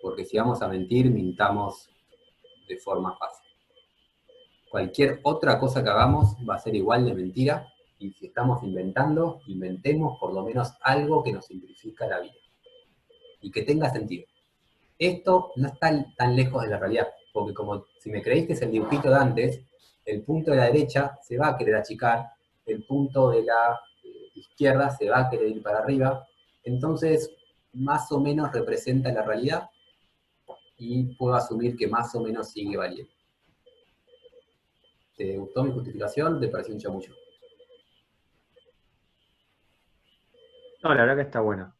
porque si vamos a mentir, mintamos de forma fácil. Cualquier otra cosa que hagamos va a ser igual de mentira, y si estamos inventando, inventemos por lo menos algo que nos simplifica la vida y que tenga sentido. Esto no está tan lejos de la realidad, porque como si me creéis que es el dibujito de antes, el punto de la derecha se va a querer achicar, el punto de la izquierda se va a querer ir para arriba, entonces más o menos representa la realidad y puedo asumir que más o menos sigue valiendo. ¿Te gustó mi justificación? ¿Te pareció un chamullo? No, la verdad que está buena.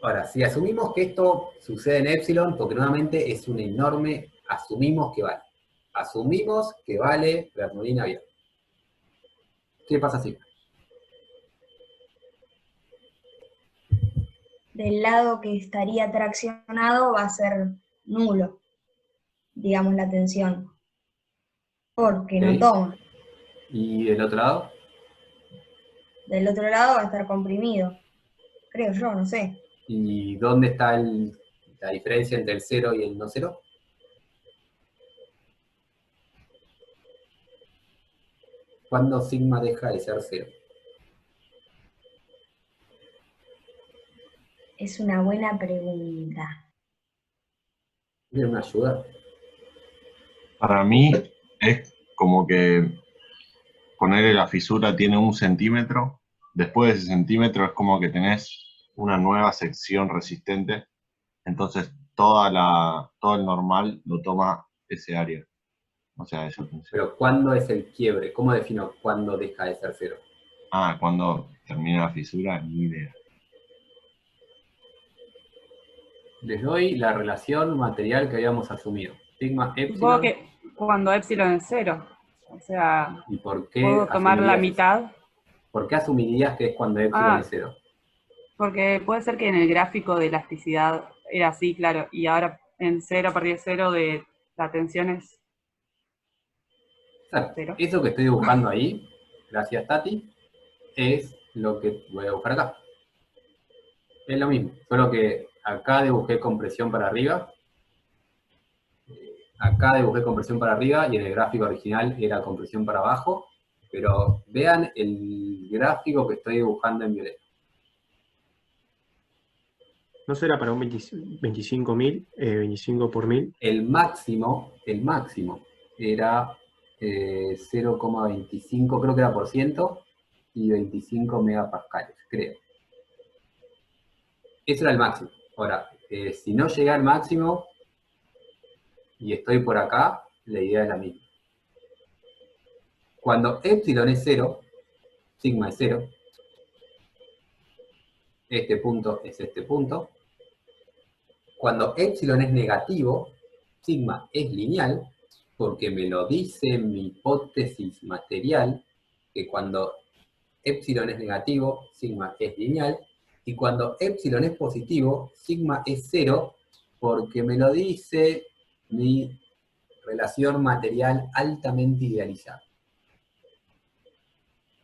Ahora, si asumimos que esto sucede en epsilon, porque nuevamente es un enorme, asumimos que vale. Asumimos que vale Bernoulli-Navier. ¿Qué pasa si? del lado que estaría traccionado va a ser nulo, digamos, la tensión, porque no Ok. toma. ¿Y del otro lado? Del otro lado va a estar comprimido, creo yo, no sé. ¿Y dónde está la diferencia entre el 0 y el no 0? ¿Cuándo sigma deja de ser 0? Es una buena pregunta. ¿Tiene una ayuda? Para mí es como que ponerle la fisura tiene 1 centímetro, después de ese centímetro es como que tenés una nueva sección resistente, entonces todo el normal lo toma ese área, o sea, esa tensión. Pero ¿cuándo es el quiebre? ¿Cómo defino cuándo deja de ser 0? Ah, cuando termina la fisura, ni idea. Les doy la relación material que habíamos asumido. Sigma Supongo epsilon. que cuando epsilon es 0. O sea, ¿Y por qué puedo tomar la asumirías eso? mitad. ¿Por qué asumirías que es cuando epsilon es 0? Porque puede ser que en el gráfico de elasticidad era así, claro, y ahora en 0, a partir de 0 de la tensión es Exacto. 0. Eso que estoy dibujando ahí, gracias Tati, es lo que voy a dibujar acá. Es lo mismo, solo que acá dibujé compresión para arriba, acá dibujé compresión para arriba y en el gráfico original era compresión para abajo, pero vean el gráfico que estoy dibujando en violeta. ¿No será para un 25.000, 25 por 1000? El máximo era 0,25, creo que era por ciento, y 25 megapascales, creo. Eso era el máximo. Ahora, si no llegué al máximo y estoy por acá, la idea es la misma. Cuando epsilon es 0, sigma es 0, este punto es este punto. Cuando epsilon es negativo, sigma es lineal, porque me lo dice mi hipótesis material, que cuando epsilon es negativo, sigma es lineal, y cuando epsilon es positivo, sigma es 0, porque me lo dice mi relación material altamente idealizada.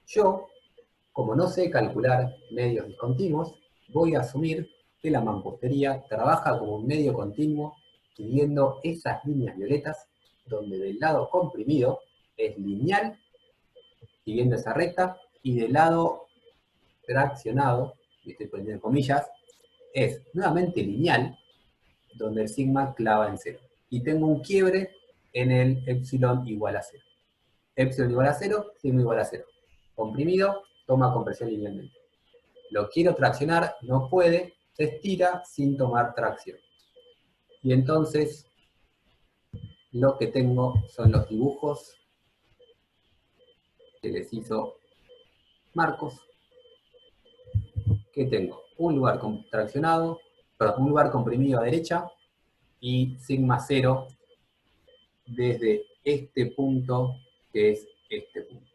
Yo, como no sé calcular medios discontinuos, voy a asumir que la mampostería trabaja como un medio continuo siguiendo esas líneas violetas, donde del lado comprimido es lineal, siguiendo esa recta, y del lado traccionado, y estoy poniendo comillas, es nuevamente lineal, donde el sigma clava en 0. Y tengo un quiebre en el epsilon igual a 0. Epsilon igual a 0, sigma igual a 0. Comprimido, toma compresión linealmente. Lo quiero traccionar, no puede, se estira sin tomar tracción. Y entonces, lo que tengo son los dibujos que les hizo Marcos, que tengo un lugar traccionado, perdón, un lugar comprimido a derecha, y sigma 0 desde este punto, que es este punto.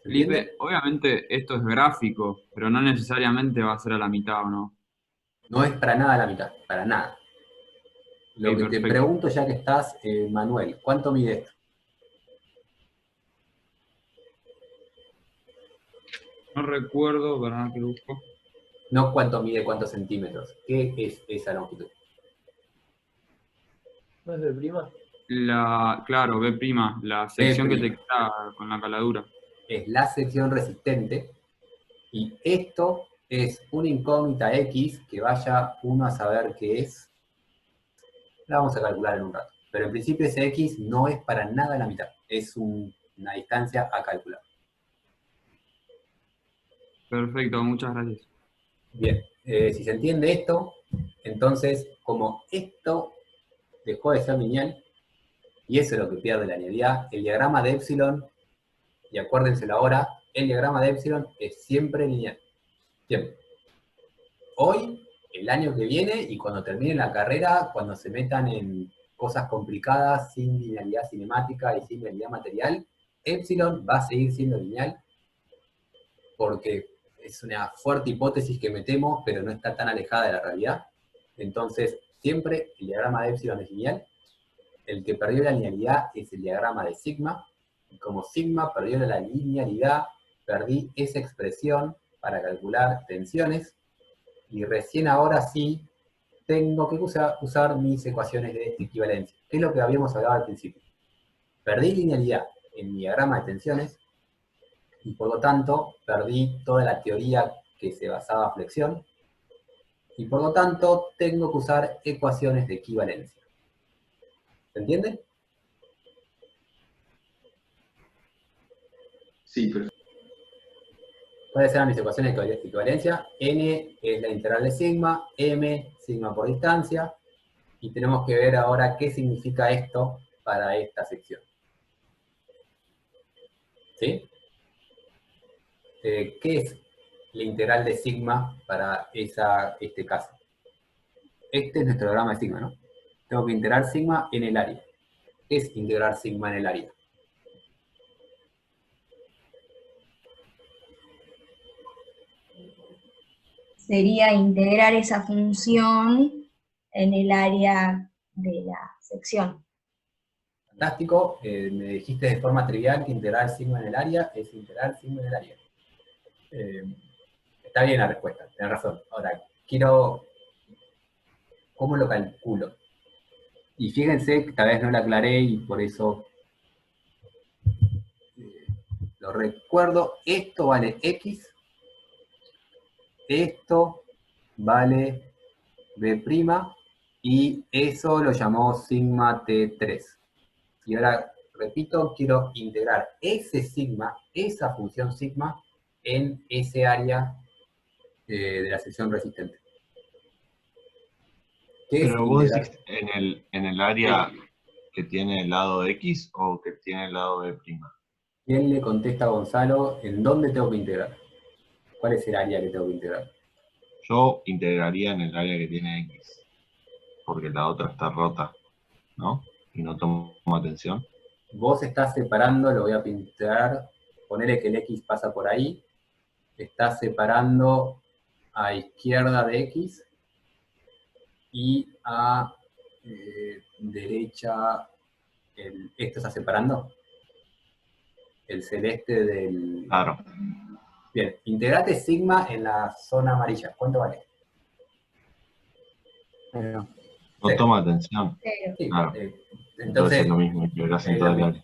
Felipe, obviamente esto es gráfico, pero no necesariamente va a ser a la mitad, ¿o no? No es para nada la mitad, para nada. Lo Ok, que te perfecto. pregunto ya que estás, Manuel, ¿cuánto mide esto? No recuerdo, ¿verdad que lo busco? No cuánto mide, cuántos centímetros. ¿Qué es esa longitud? ¿No es de prima? Claro, B', la sección que te queda con la caladura. Es la sección resistente, y esto es una incógnita X que vaya uno a saber qué es. La vamos a calcular en un rato. Pero en principio ese X no es para nada la mitad. Es una distancia a calcular. Perfecto, muchas gracias. Bien, si se entiende esto, entonces como esto dejó de ser lineal, y eso es lo que pierde la linealidad, el diagrama de epsilon, y acuérdenselo ahora, el diagrama de epsilon es siempre lineal. Siempre. Hoy, el año que viene, y cuando terminen la carrera, cuando se metan en cosas complicadas, sin linealidad cinemática y sin linealidad material, epsilon va a seguir siendo lineal, porque es una fuerte hipótesis que metemos, pero no está tan alejada de la realidad. Entonces, siempre el diagrama de epsilon es lineal. El que perdió la linealidad es el diagrama de sigma. Y como sigma perdió la linealidad, perdí esa expresión para calcular tensiones. Y recién ahora sí tengo que usar mis ecuaciones de equivalencia, que es lo que habíamos hablado al principio. Perdí linealidad en mi diagrama de tensiones, y por lo tanto perdí toda la teoría que se basaba en flexión, y por lo tanto tengo que usar ecuaciones de equivalencia. ¿Se entiende? Sí, perfecto. ¿Cuáles eran mis ecuaciones de equivalencia? N es la integral de sigma, M, sigma por distancia, y tenemos que ver ahora qué significa esto para esta sección. ¿Sí? ¿Qué es la integral de sigma para este caso? Este es nuestro diagrama de sigma, ¿no? Tengo que integrar sigma en el área. ¿Qué es integrar sigma en el área? Sería integrar esa función en el área de la sección. Fantástico. Me dijiste de forma trivial que integrar sigma en el área es integrar sigma en el área. Está bien la respuesta, tenés razón. Ahora, ¿cómo lo calculo? Y fíjense que tal vez no la aclaré y por eso lo recuerdo. Esto vale X, esto vale B', y eso lo llamó sigma T3. Y ahora, repito, quiero integrar ese sigma, esa función sigma, en ese área de la sección resistente. Pero vos decís en el área que tiene el lado X o que tiene el lado B'. ¿Quién le contesta a Gonzalo en dónde tengo que integrar? ¿Cuál es el área que tengo que integrar? Yo integraría en el área que tiene X, porque la otra está rota, ¿no? Y no tomo atención. Vos estás separando, lo voy a pintar, ponele que el X pasa por ahí, estás separando a izquierda de X y a derecha, ¿esto está separando? El celeste del... Claro. Bien, integrate sigma en la zona amarilla. ¿Cuánto vale? No toma atención. Sí, Claro. entonces Entonces es lo mismo, integras en todo el área.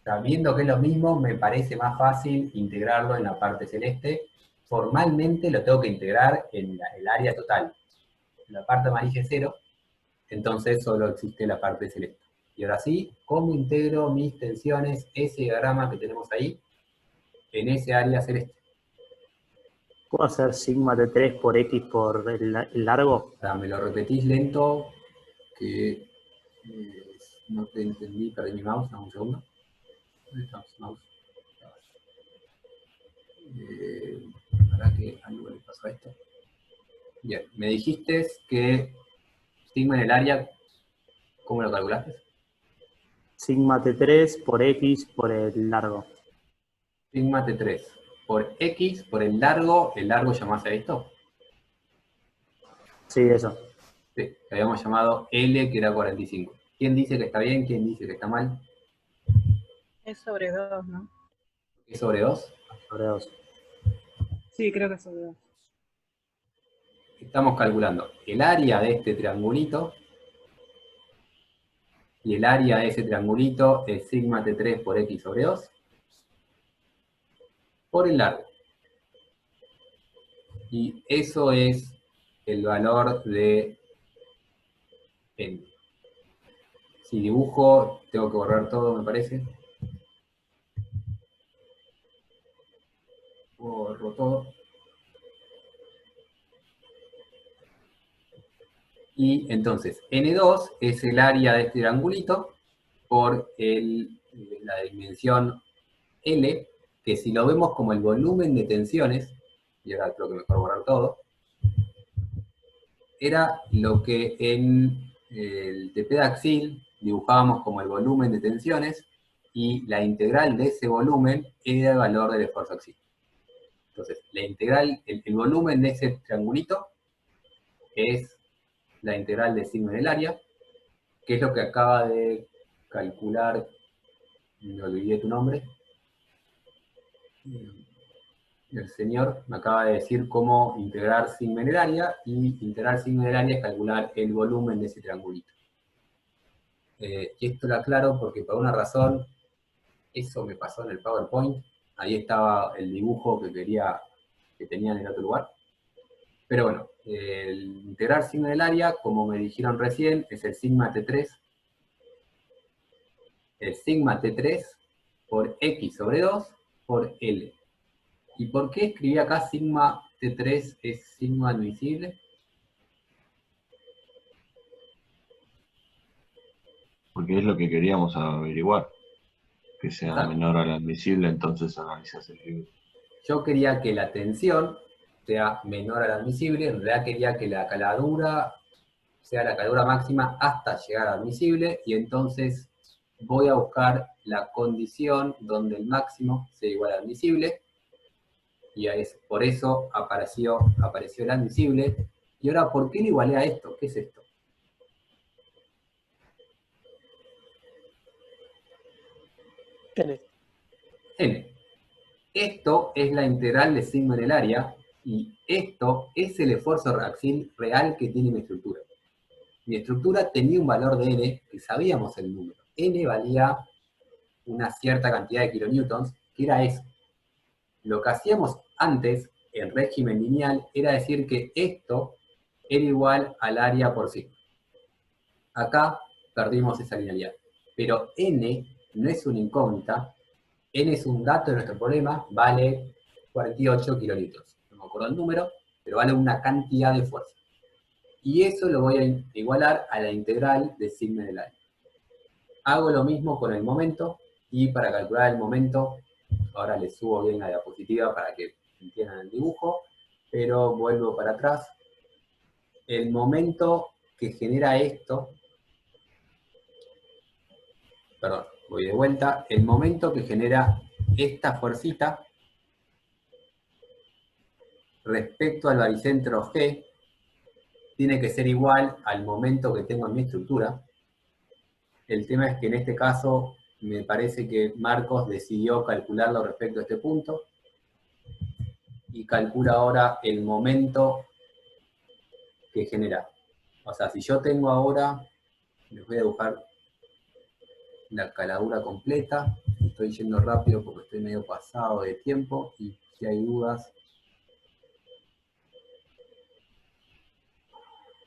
Sabiendo que es lo mismo, me parece más fácil integrarlo en la parte celeste. Formalmente lo tengo que integrar en el área total. La parte amarilla es 0, entonces solo existe la parte celeste. Y ahora sí, ¿cómo integro mis tensiones, ese diagrama que tenemos ahí, en ese área celeste? ¿Puedo hacer sigma T3 por X por el largo? Ahora, me lo repetís lento, que no te entendí, perdí mi mouse, dame un segundo. ¿Dónde está mi mouse? ¿Para que algo le pasó a esto? Bien, me dijiste que sigma en el área, ¿cómo lo calculaste? Sigma T3 por X por el largo. Sigma T3 por X, por el largo llamás a esto. Sí, eso. Sí, que habíamos llamado L, que era 45. ¿Quién dice que está bien? ¿Quién dice que está mal? Es sobre 2, ¿no? ¿Es sobre 2? Sobre 2. Sí, creo que es sobre 2. Estamos calculando el área de este triangulito, y el área de ese triangulito es sigma T3 por X sobre 2, por el largo. Y eso es el valor de N. Si dibujo, tengo que borrar todo, me parece. Borro todo. Y entonces, N2 es el área de este triangulito por la dimensión L, que si lo vemos como el volumen de tensiones, y ahora creo que mejor borrar todo, era lo que en el TP de Axil dibujábamos como el volumen de tensiones, y la integral de ese volumen era el valor del esfuerzo axial. Entonces, la integral, el volumen de ese triangulito es la integral de sigma en el área, que es lo que acaba de calcular, me olvidé tu nombre, el señor me acaba de decir cómo integrar sigma en el área, y integrar sigma en el área es calcular el volumen de ese triangulito. Y esto lo aclaro porque por una razón, eso me pasó en el PowerPoint, ahí estaba el dibujo que tenía en el otro lugar. Pero bueno, el integrar sigma del área, como me dijeron recién, es el sigma T3. El sigma T3 por X sobre 2 por L. ¿Y por qué escribí acá sigma T3 es sigma admisible? Porque es lo que queríamos averiguar. Que sea Exacto. menor al admisible, entonces analizas el límite. Yo quería que la tensión sea menor al admisible, en realidad quería que la caladura sea la caladura máxima hasta llegar al admisible, y entonces voy a buscar la condición donde el máximo sea igual al admisible, y por eso apareció el admisible. Y ahora, ¿por qué le igualé a esto? ¿Qué es esto? N. Esto es la integral de sigma en el área, y esto es el esfuerzo reactil real que tiene mi estructura. Mi estructura tenía un valor de N, que sabíamos el número. N valía una cierta cantidad de kilonewtons, que era eso. Lo que hacíamos antes, en régimen lineal, era decir que esto era igual al área por sigma. Acá perdimos esa linealidad. Pero N no es una incógnita, N es un dato de nuestro problema, vale 48 kilolitros. No me acuerdo el número, pero vale una cantidad de fuerza. Y eso lo voy a igualar a la integral de sigma del área. Hago lo mismo con el momento, y para calcular el momento, ahora le subo bien la diapositiva para que entiendan el dibujo, pero vuelvo para atrás. El momento que genera esto, perdón, voy de vuelta, el momento que genera esta fuercita respecto al baricentro G tiene que ser igual al momento que tengo en mi estructura. El tema es que en este caso me parece que Marcos decidió calcularlo respecto a este punto, y calcula ahora el momento que genera. O sea, si yo tengo ahora, les voy a dibujar la caladura completa, estoy yendo rápido porque estoy medio pasado de tiempo, y si hay dudas,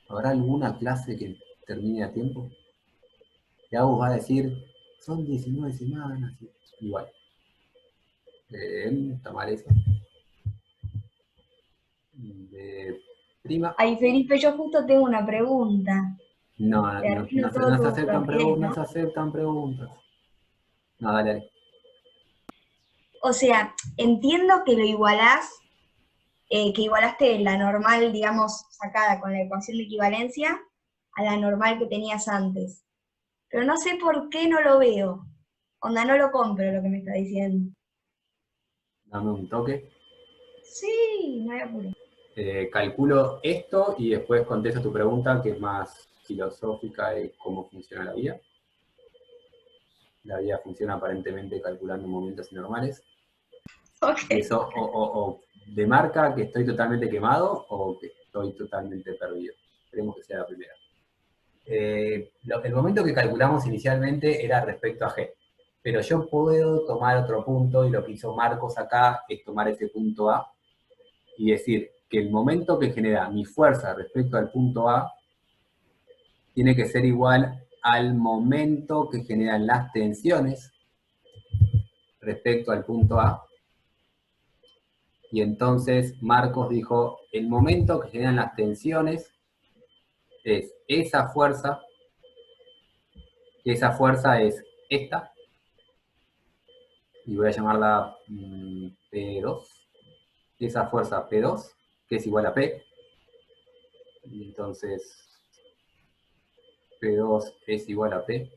¿habrá alguna clase que termine a tiempo? Y Agus va a decir, son 19 semanas, igual. Está mal eso. Prima. Ay, Felipe, yo justo tengo una pregunta. No se aceptan preguntas. No, dale. O sea, entiendo que lo igualás, que igualaste la normal, digamos, sacada con la ecuación de equivalencia, a la normal que tenías antes. Pero no sé por qué no lo veo. Onda, no lo compro lo que me está diciendo. Dame un toque. Sí, no hay apuro. Calculo esto y después contesto tu pregunta, que es más filosófica de cómo funciona la vida. La vida funciona aparentemente calculando momentos normales. Okay. Eso o demarca que estoy totalmente quemado o que estoy totalmente perdido. Esperemos que sea la primera. El momento que calculamos inicialmente era respecto a G, pero yo puedo tomar otro punto, y lo que hizo Marcos acá es tomar ese punto A y decir que el momento que genera mi fuerza respecto al punto A tiene que ser igual al momento que generan las tensiones respecto al punto A. Y entonces Marcos dijo, el momento que generan las tensiones es esa fuerza, que esa fuerza es esta, y voy a llamarla P2, esa fuerza P2, que es igual a P, y entonces P2 es igual a P,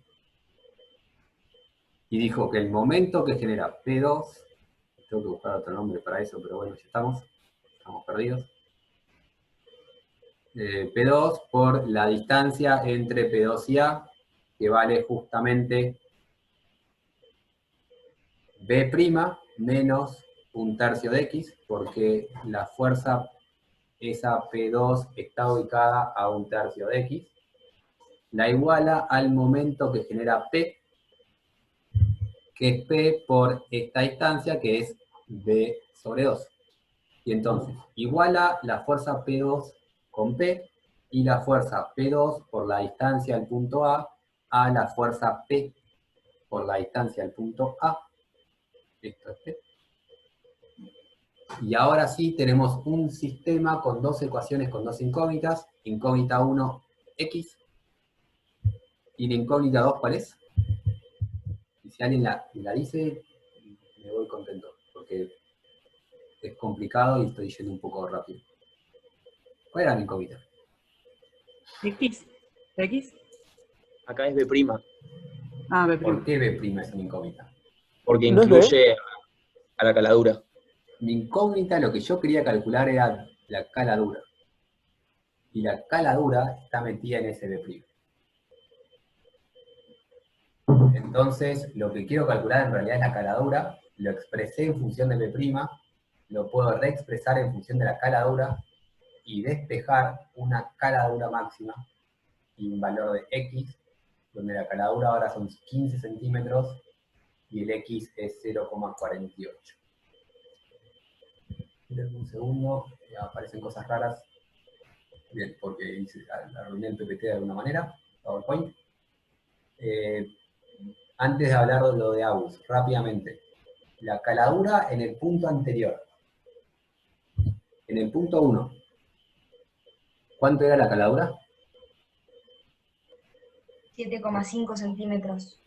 y dijo que el momento que genera P2 tengo que buscar otro nombre para eso, pero bueno, ya estamos perdidos. P2 por la distancia entre P2 y A, que vale justamente B' menos 1/3 de X, porque la fuerza, esa P2 está ubicada a 1/3 de X, la iguala al momento que genera P, que es P por esta distancia, que es B sobre 2. Y entonces, iguala la fuerza P2 con P, y la fuerza P2 por la distancia al punto A la fuerza P por la distancia al punto A. Esto es P. Y ahora sí tenemos un sistema con dos ecuaciones con dos incógnitas. Incógnita 1, X. Y la incógnita 2, ¿cuál es? Y si alguien la dice, me voy contento, porque es complicado y estoy yendo un poco rápido. ¿Cuál era la incógnita? X. ¿X? Acá es B'. Ah, B'. ¿Por qué B' es una incógnita? Porque ¿No es incluye a la caladura. Mi incógnita, lo que yo quería calcular era la caladura. Y la caladura está metida en ese B'. Entonces, lo que quiero calcular en realidad es la caladura, lo expresé en función de B', lo puedo reexpresar en función de la caladura y despejar una caladura máxima y un valor de X, donde la caladura ahora son 15 centímetros y el X es 0,48. Esperen un segundo, ya aparecen cosas raras. Bien, porque arruiné el PPT de alguna manera, PowerPoint. Antes de hablar de lo de Agus, rápidamente. La caladura en el punto anterior. En el punto 1. ¿Cuánto era la caladura? 7,5 centímetros.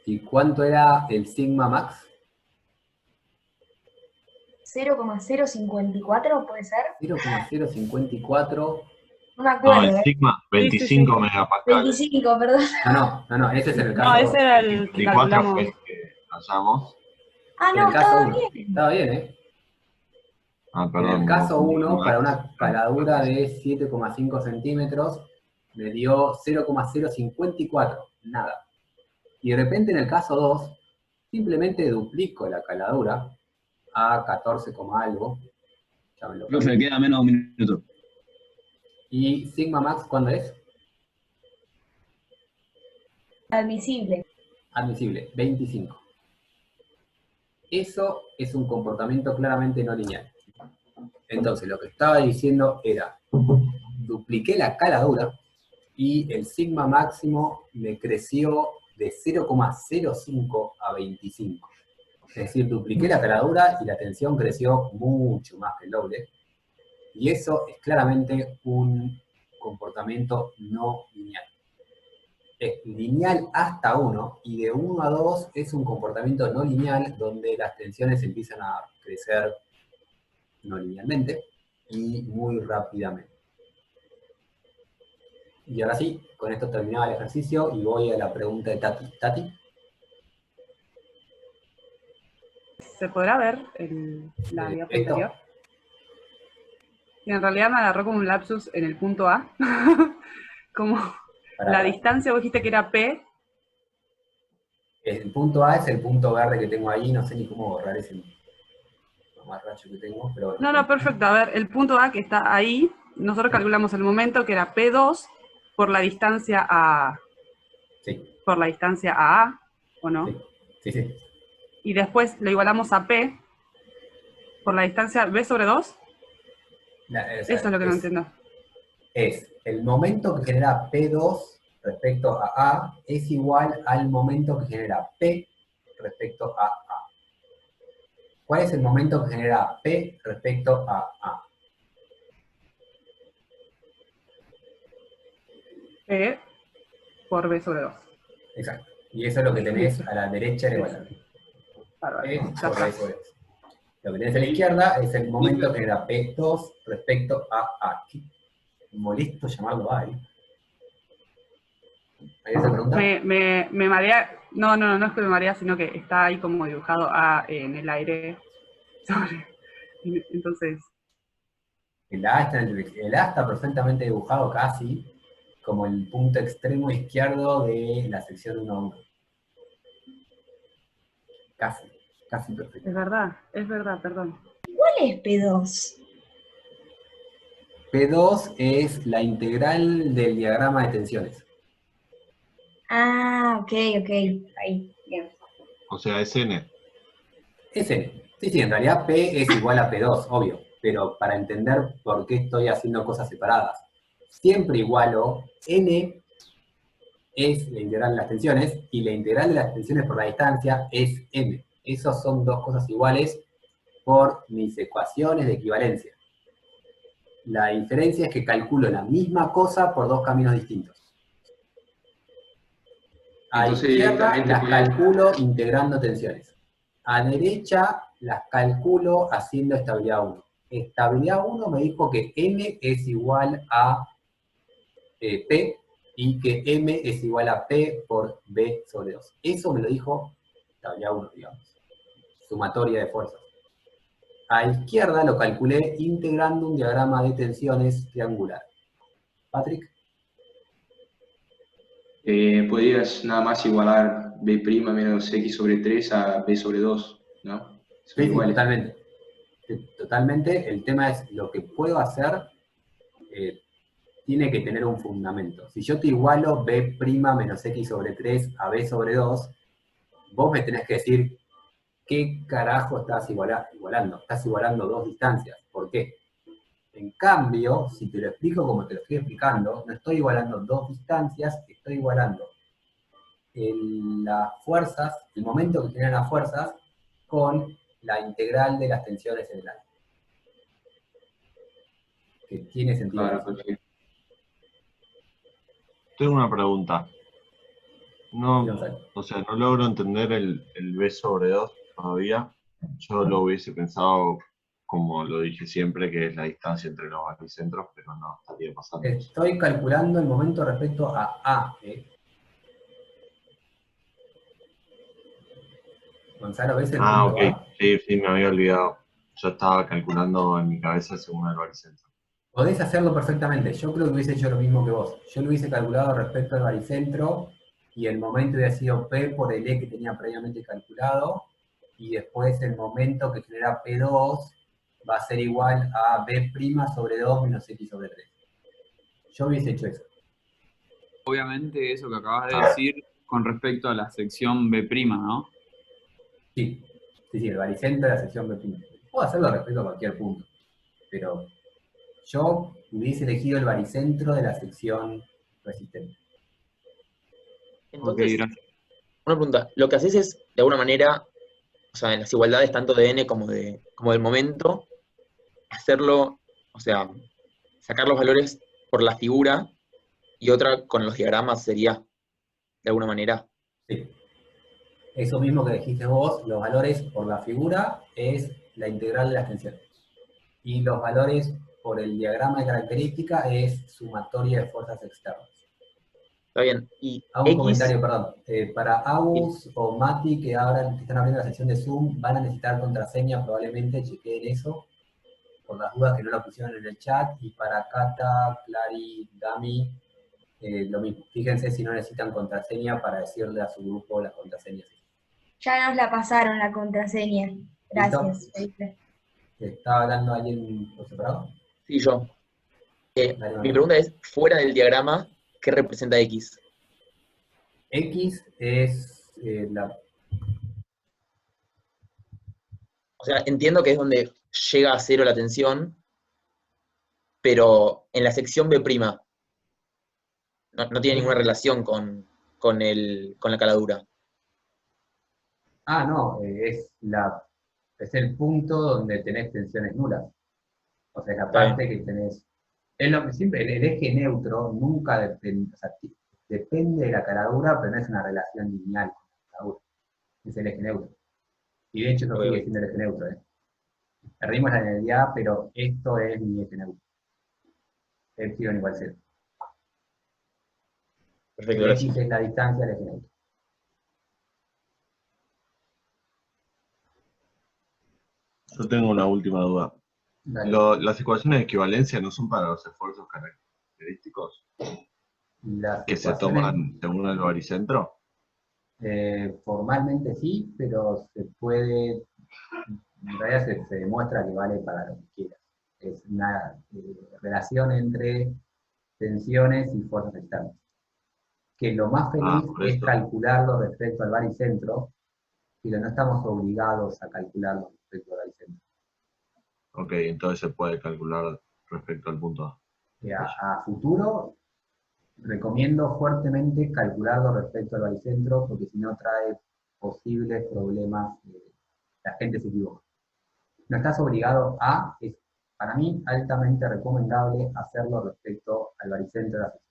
¿Y cuánto era el sigma max? 0,054, ¿puede ser? 0,054. No me No, acuerdo. el sigma, 25 megapascales. 25, perdón. No, ese es en el caso No, 2. ese era el que 24 calculamos. fue el que hallamos. Ah, En no, el caso estaba 1. bien. Estaba bien, ¿eh? Ah, perdón. En el caso no, 1, no, para una caladura de 7,5 centímetros, me dio 0,054, nada. Y de repente en el caso 2, simplemente duplico la caladura a 14, algo. Ya me lo Profe, cambié. queda menos de un minuto. ¿Y sigma max cuándo es? Admisible. Admisible, 25. Eso es un comportamiento claramente no lineal. Entonces, lo que estaba diciendo era, dupliqué la caladura y el sigma máximo me creció de 0,05 a 25. Es decir, dupliqué la caladura y la tensión creció mucho más que el doble. Y eso es claramente un comportamiento no lineal. Es lineal hasta 1, y de 1 a 2 es un comportamiento no lineal donde las tensiones empiezan a crecer no linealmente y muy rápidamente. Y ahora sí, con esto terminaba el ejercicio y voy a la pregunta de Tati. Tati. ¿Se podrá ver la diapositiva anterior? Y en realidad me agarró como un lapsus en el punto A. Como la distancia, vos dijiste que era P. El punto A es el punto verde que tengo ahí, no sé ni cómo borrar ese mamarracho que tengo, pero bueno. No, perfecto. A ver, el punto A que está ahí, nosotros calculamos el momento que era P2 por la distancia a... Sí. Por la distancia a A, ¿o no? Sí. Y después lo igualamos a P por la distancia B sobre 2. Eso es lo que no entiendo. Es el momento que genera P2 respecto a A es igual al momento que genera P respecto a A. ¿Cuál es el momento que genera P respecto a A? P por B sobre 2. Exacto. Y eso es lo que tenés a la derecha de la igualdad. P por B sobre 2. Lo que tenés a la izquierda es el momento que genera P2 respecto a A. Qué molesto llamarlo A, ¿eh? ¿Hay esa pregunta? Me marea, no es que me marea, sino que está ahí como dibujado A en el aire. Entonces, El A está perfectamente dibujado casi como el punto extremo izquierdo de la sección 1-1. Casi perfecto. es verdad, perdón. ¿Cuál es P2? P2 es la integral del diagrama de tensiones. Ah, ok, ahí, bien. O sea, es N. Es N. Sí, en realidad P es igual a P2, obvio, pero para entender por qué estoy haciendo cosas separadas. Siempre igualo N es la integral de las tensiones, y la integral de las tensiones por la distancia es M. Esos son dos cosas iguales por mis ecuaciones de equivalencia. La diferencia es que calculo la misma cosa por dos caminos distintos. A Entonces, izquierda directamente las podés- calculo integrando tensiones. A derecha las calculo haciendo estabilidad 1. Estabilidad 1 me dijo que M es igual a P, y que M es igual a P por B sobre 2. Eso me lo dijo estabilidad 1, digamos. Sumatoria de fuerzas. A izquierda lo calculé integrando un diagrama de tensiones triangular. Patrick. Podrías nada más igualar B' menos X sobre 3 a B sobre 2, ¿no? Son Sí, iguales. totalmente. Totalmente. El tema es lo que puedo hacer, tiene que tener un fundamento. Si yo te igualo B' menos X sobre 3 a B sobre 2, vos me tenés que decir qué carajo estás igualando. Estás igualando dos distancias. ¿Por qué? En cambio, si te lo explico como te lo estoy explicando, no estoy igualando dos distancias, estoy igualando las fuerzas, el momento que generan las fuerzas, con la integral de las tensiones en el aire. Que tiene sentido. Claro, perfecto. Tengo una pregunta. No, o sea, no logro entender el B sobre 2 todavía. Yo lo hubiese pensado, como lo dije siempre, que es la distancia entre los baricentros, pero no estaría pasando. Estoy calculando el momento respecto a A. Gonzalo, ¿ves el punto Ok. A? Sí, me había olvidado. Yo estaba calculando en mi cabeza según el baricentro. Podés hacerlo perfectamente. Yo creo que hubiese hecho lo mismo que vos. Yo lo hubiese calculado respecto al baricentro, y el momento hubiera sido P por el E que tenía previamente calculado, y después el momento que genera P2 va a ser igual a B' sobre 2 menos X sobre 3. Yo hubiese hecho eso. Obviamente eso que acabas de decir con respecto a la sección B', ¿no? Sí, el baricentro de la sección B'. Puedo hacerlo respecto a cualquier punto, pero yo hubiese elegido el baricentro de la sección resistente. Entonces, una pregunta. Lo que haces es, de alguna manera, o sea, en las igualdades tanto de n como del momento, hacerlo, o sea, sacar los valores por la figura, y otra con los diagramas sería, de alguna manera. Sí. Eso mismo que dijiste vos, los valores por la figura es la integral de las tensiones. Y los valores por el diagrama de característica es sumatoria de fuerzas externas. Está bien. Y Hago un comentario, perdón. Para Agus o Mati, que están abriendo la sesión de Zoom, van a necesitar contraseña, probablemente chequeen eso, por las dudas que no lo pusieron en el chat. Y para Cata, Clary, Dami, lo mismo. Fíjense si no necesitan contraseña para decirle a su grupo las contraseñas. Ya nos la pasaron la contraseña. Gracias, Felipe. ¿Está hablando alguien por separado? Sí, yo. Mi pregunta es, fuera del diagrama, ¿qué representa X? X es O sea, entiendo que es donde llega a cero la tensión, pero en la sección B', no tiene ninguna relación con la caladura. Ah, no, es el punto donde tenés tensiones nulas. O sea, es la parte que tenés. Es lo que siempre, el eje neutro nunca depende, o sea, depende de la caladura, pero no es una relación lineal con la caladura. Es el eje neutro. Y de hecho, eso sigue siendo el eje neutro. Perdimos la linealidad, pero esto es mi eje neutro. Epsilon igual 0. Perfecto, el gracias. X es la distancia del eje neutro. Yo tengo una última duda. ¿Las ecuaciones de equivalencia no son para los esfuerzos característicos que se toman según el baricentro? Formalmente sí, pero se puede, en realidad se demuestra que vale para lo que quieras. Es una relación entre tensiones y fuerzas externas. Que lo más feliz es calcularlo respecto al baricentro, pero no estamos obligados a calcularlo respecto al baricentro. Ok, entonces se puede calcular respecto al punto A. A futuro, recomiendo fuertemente calcularlo respecto al baricentro, porque si no trae posibles problemas, la gente se equivoca. No estás obligado a, es para mí altamente recomendable hacerlo respecto al baricentro de la sección.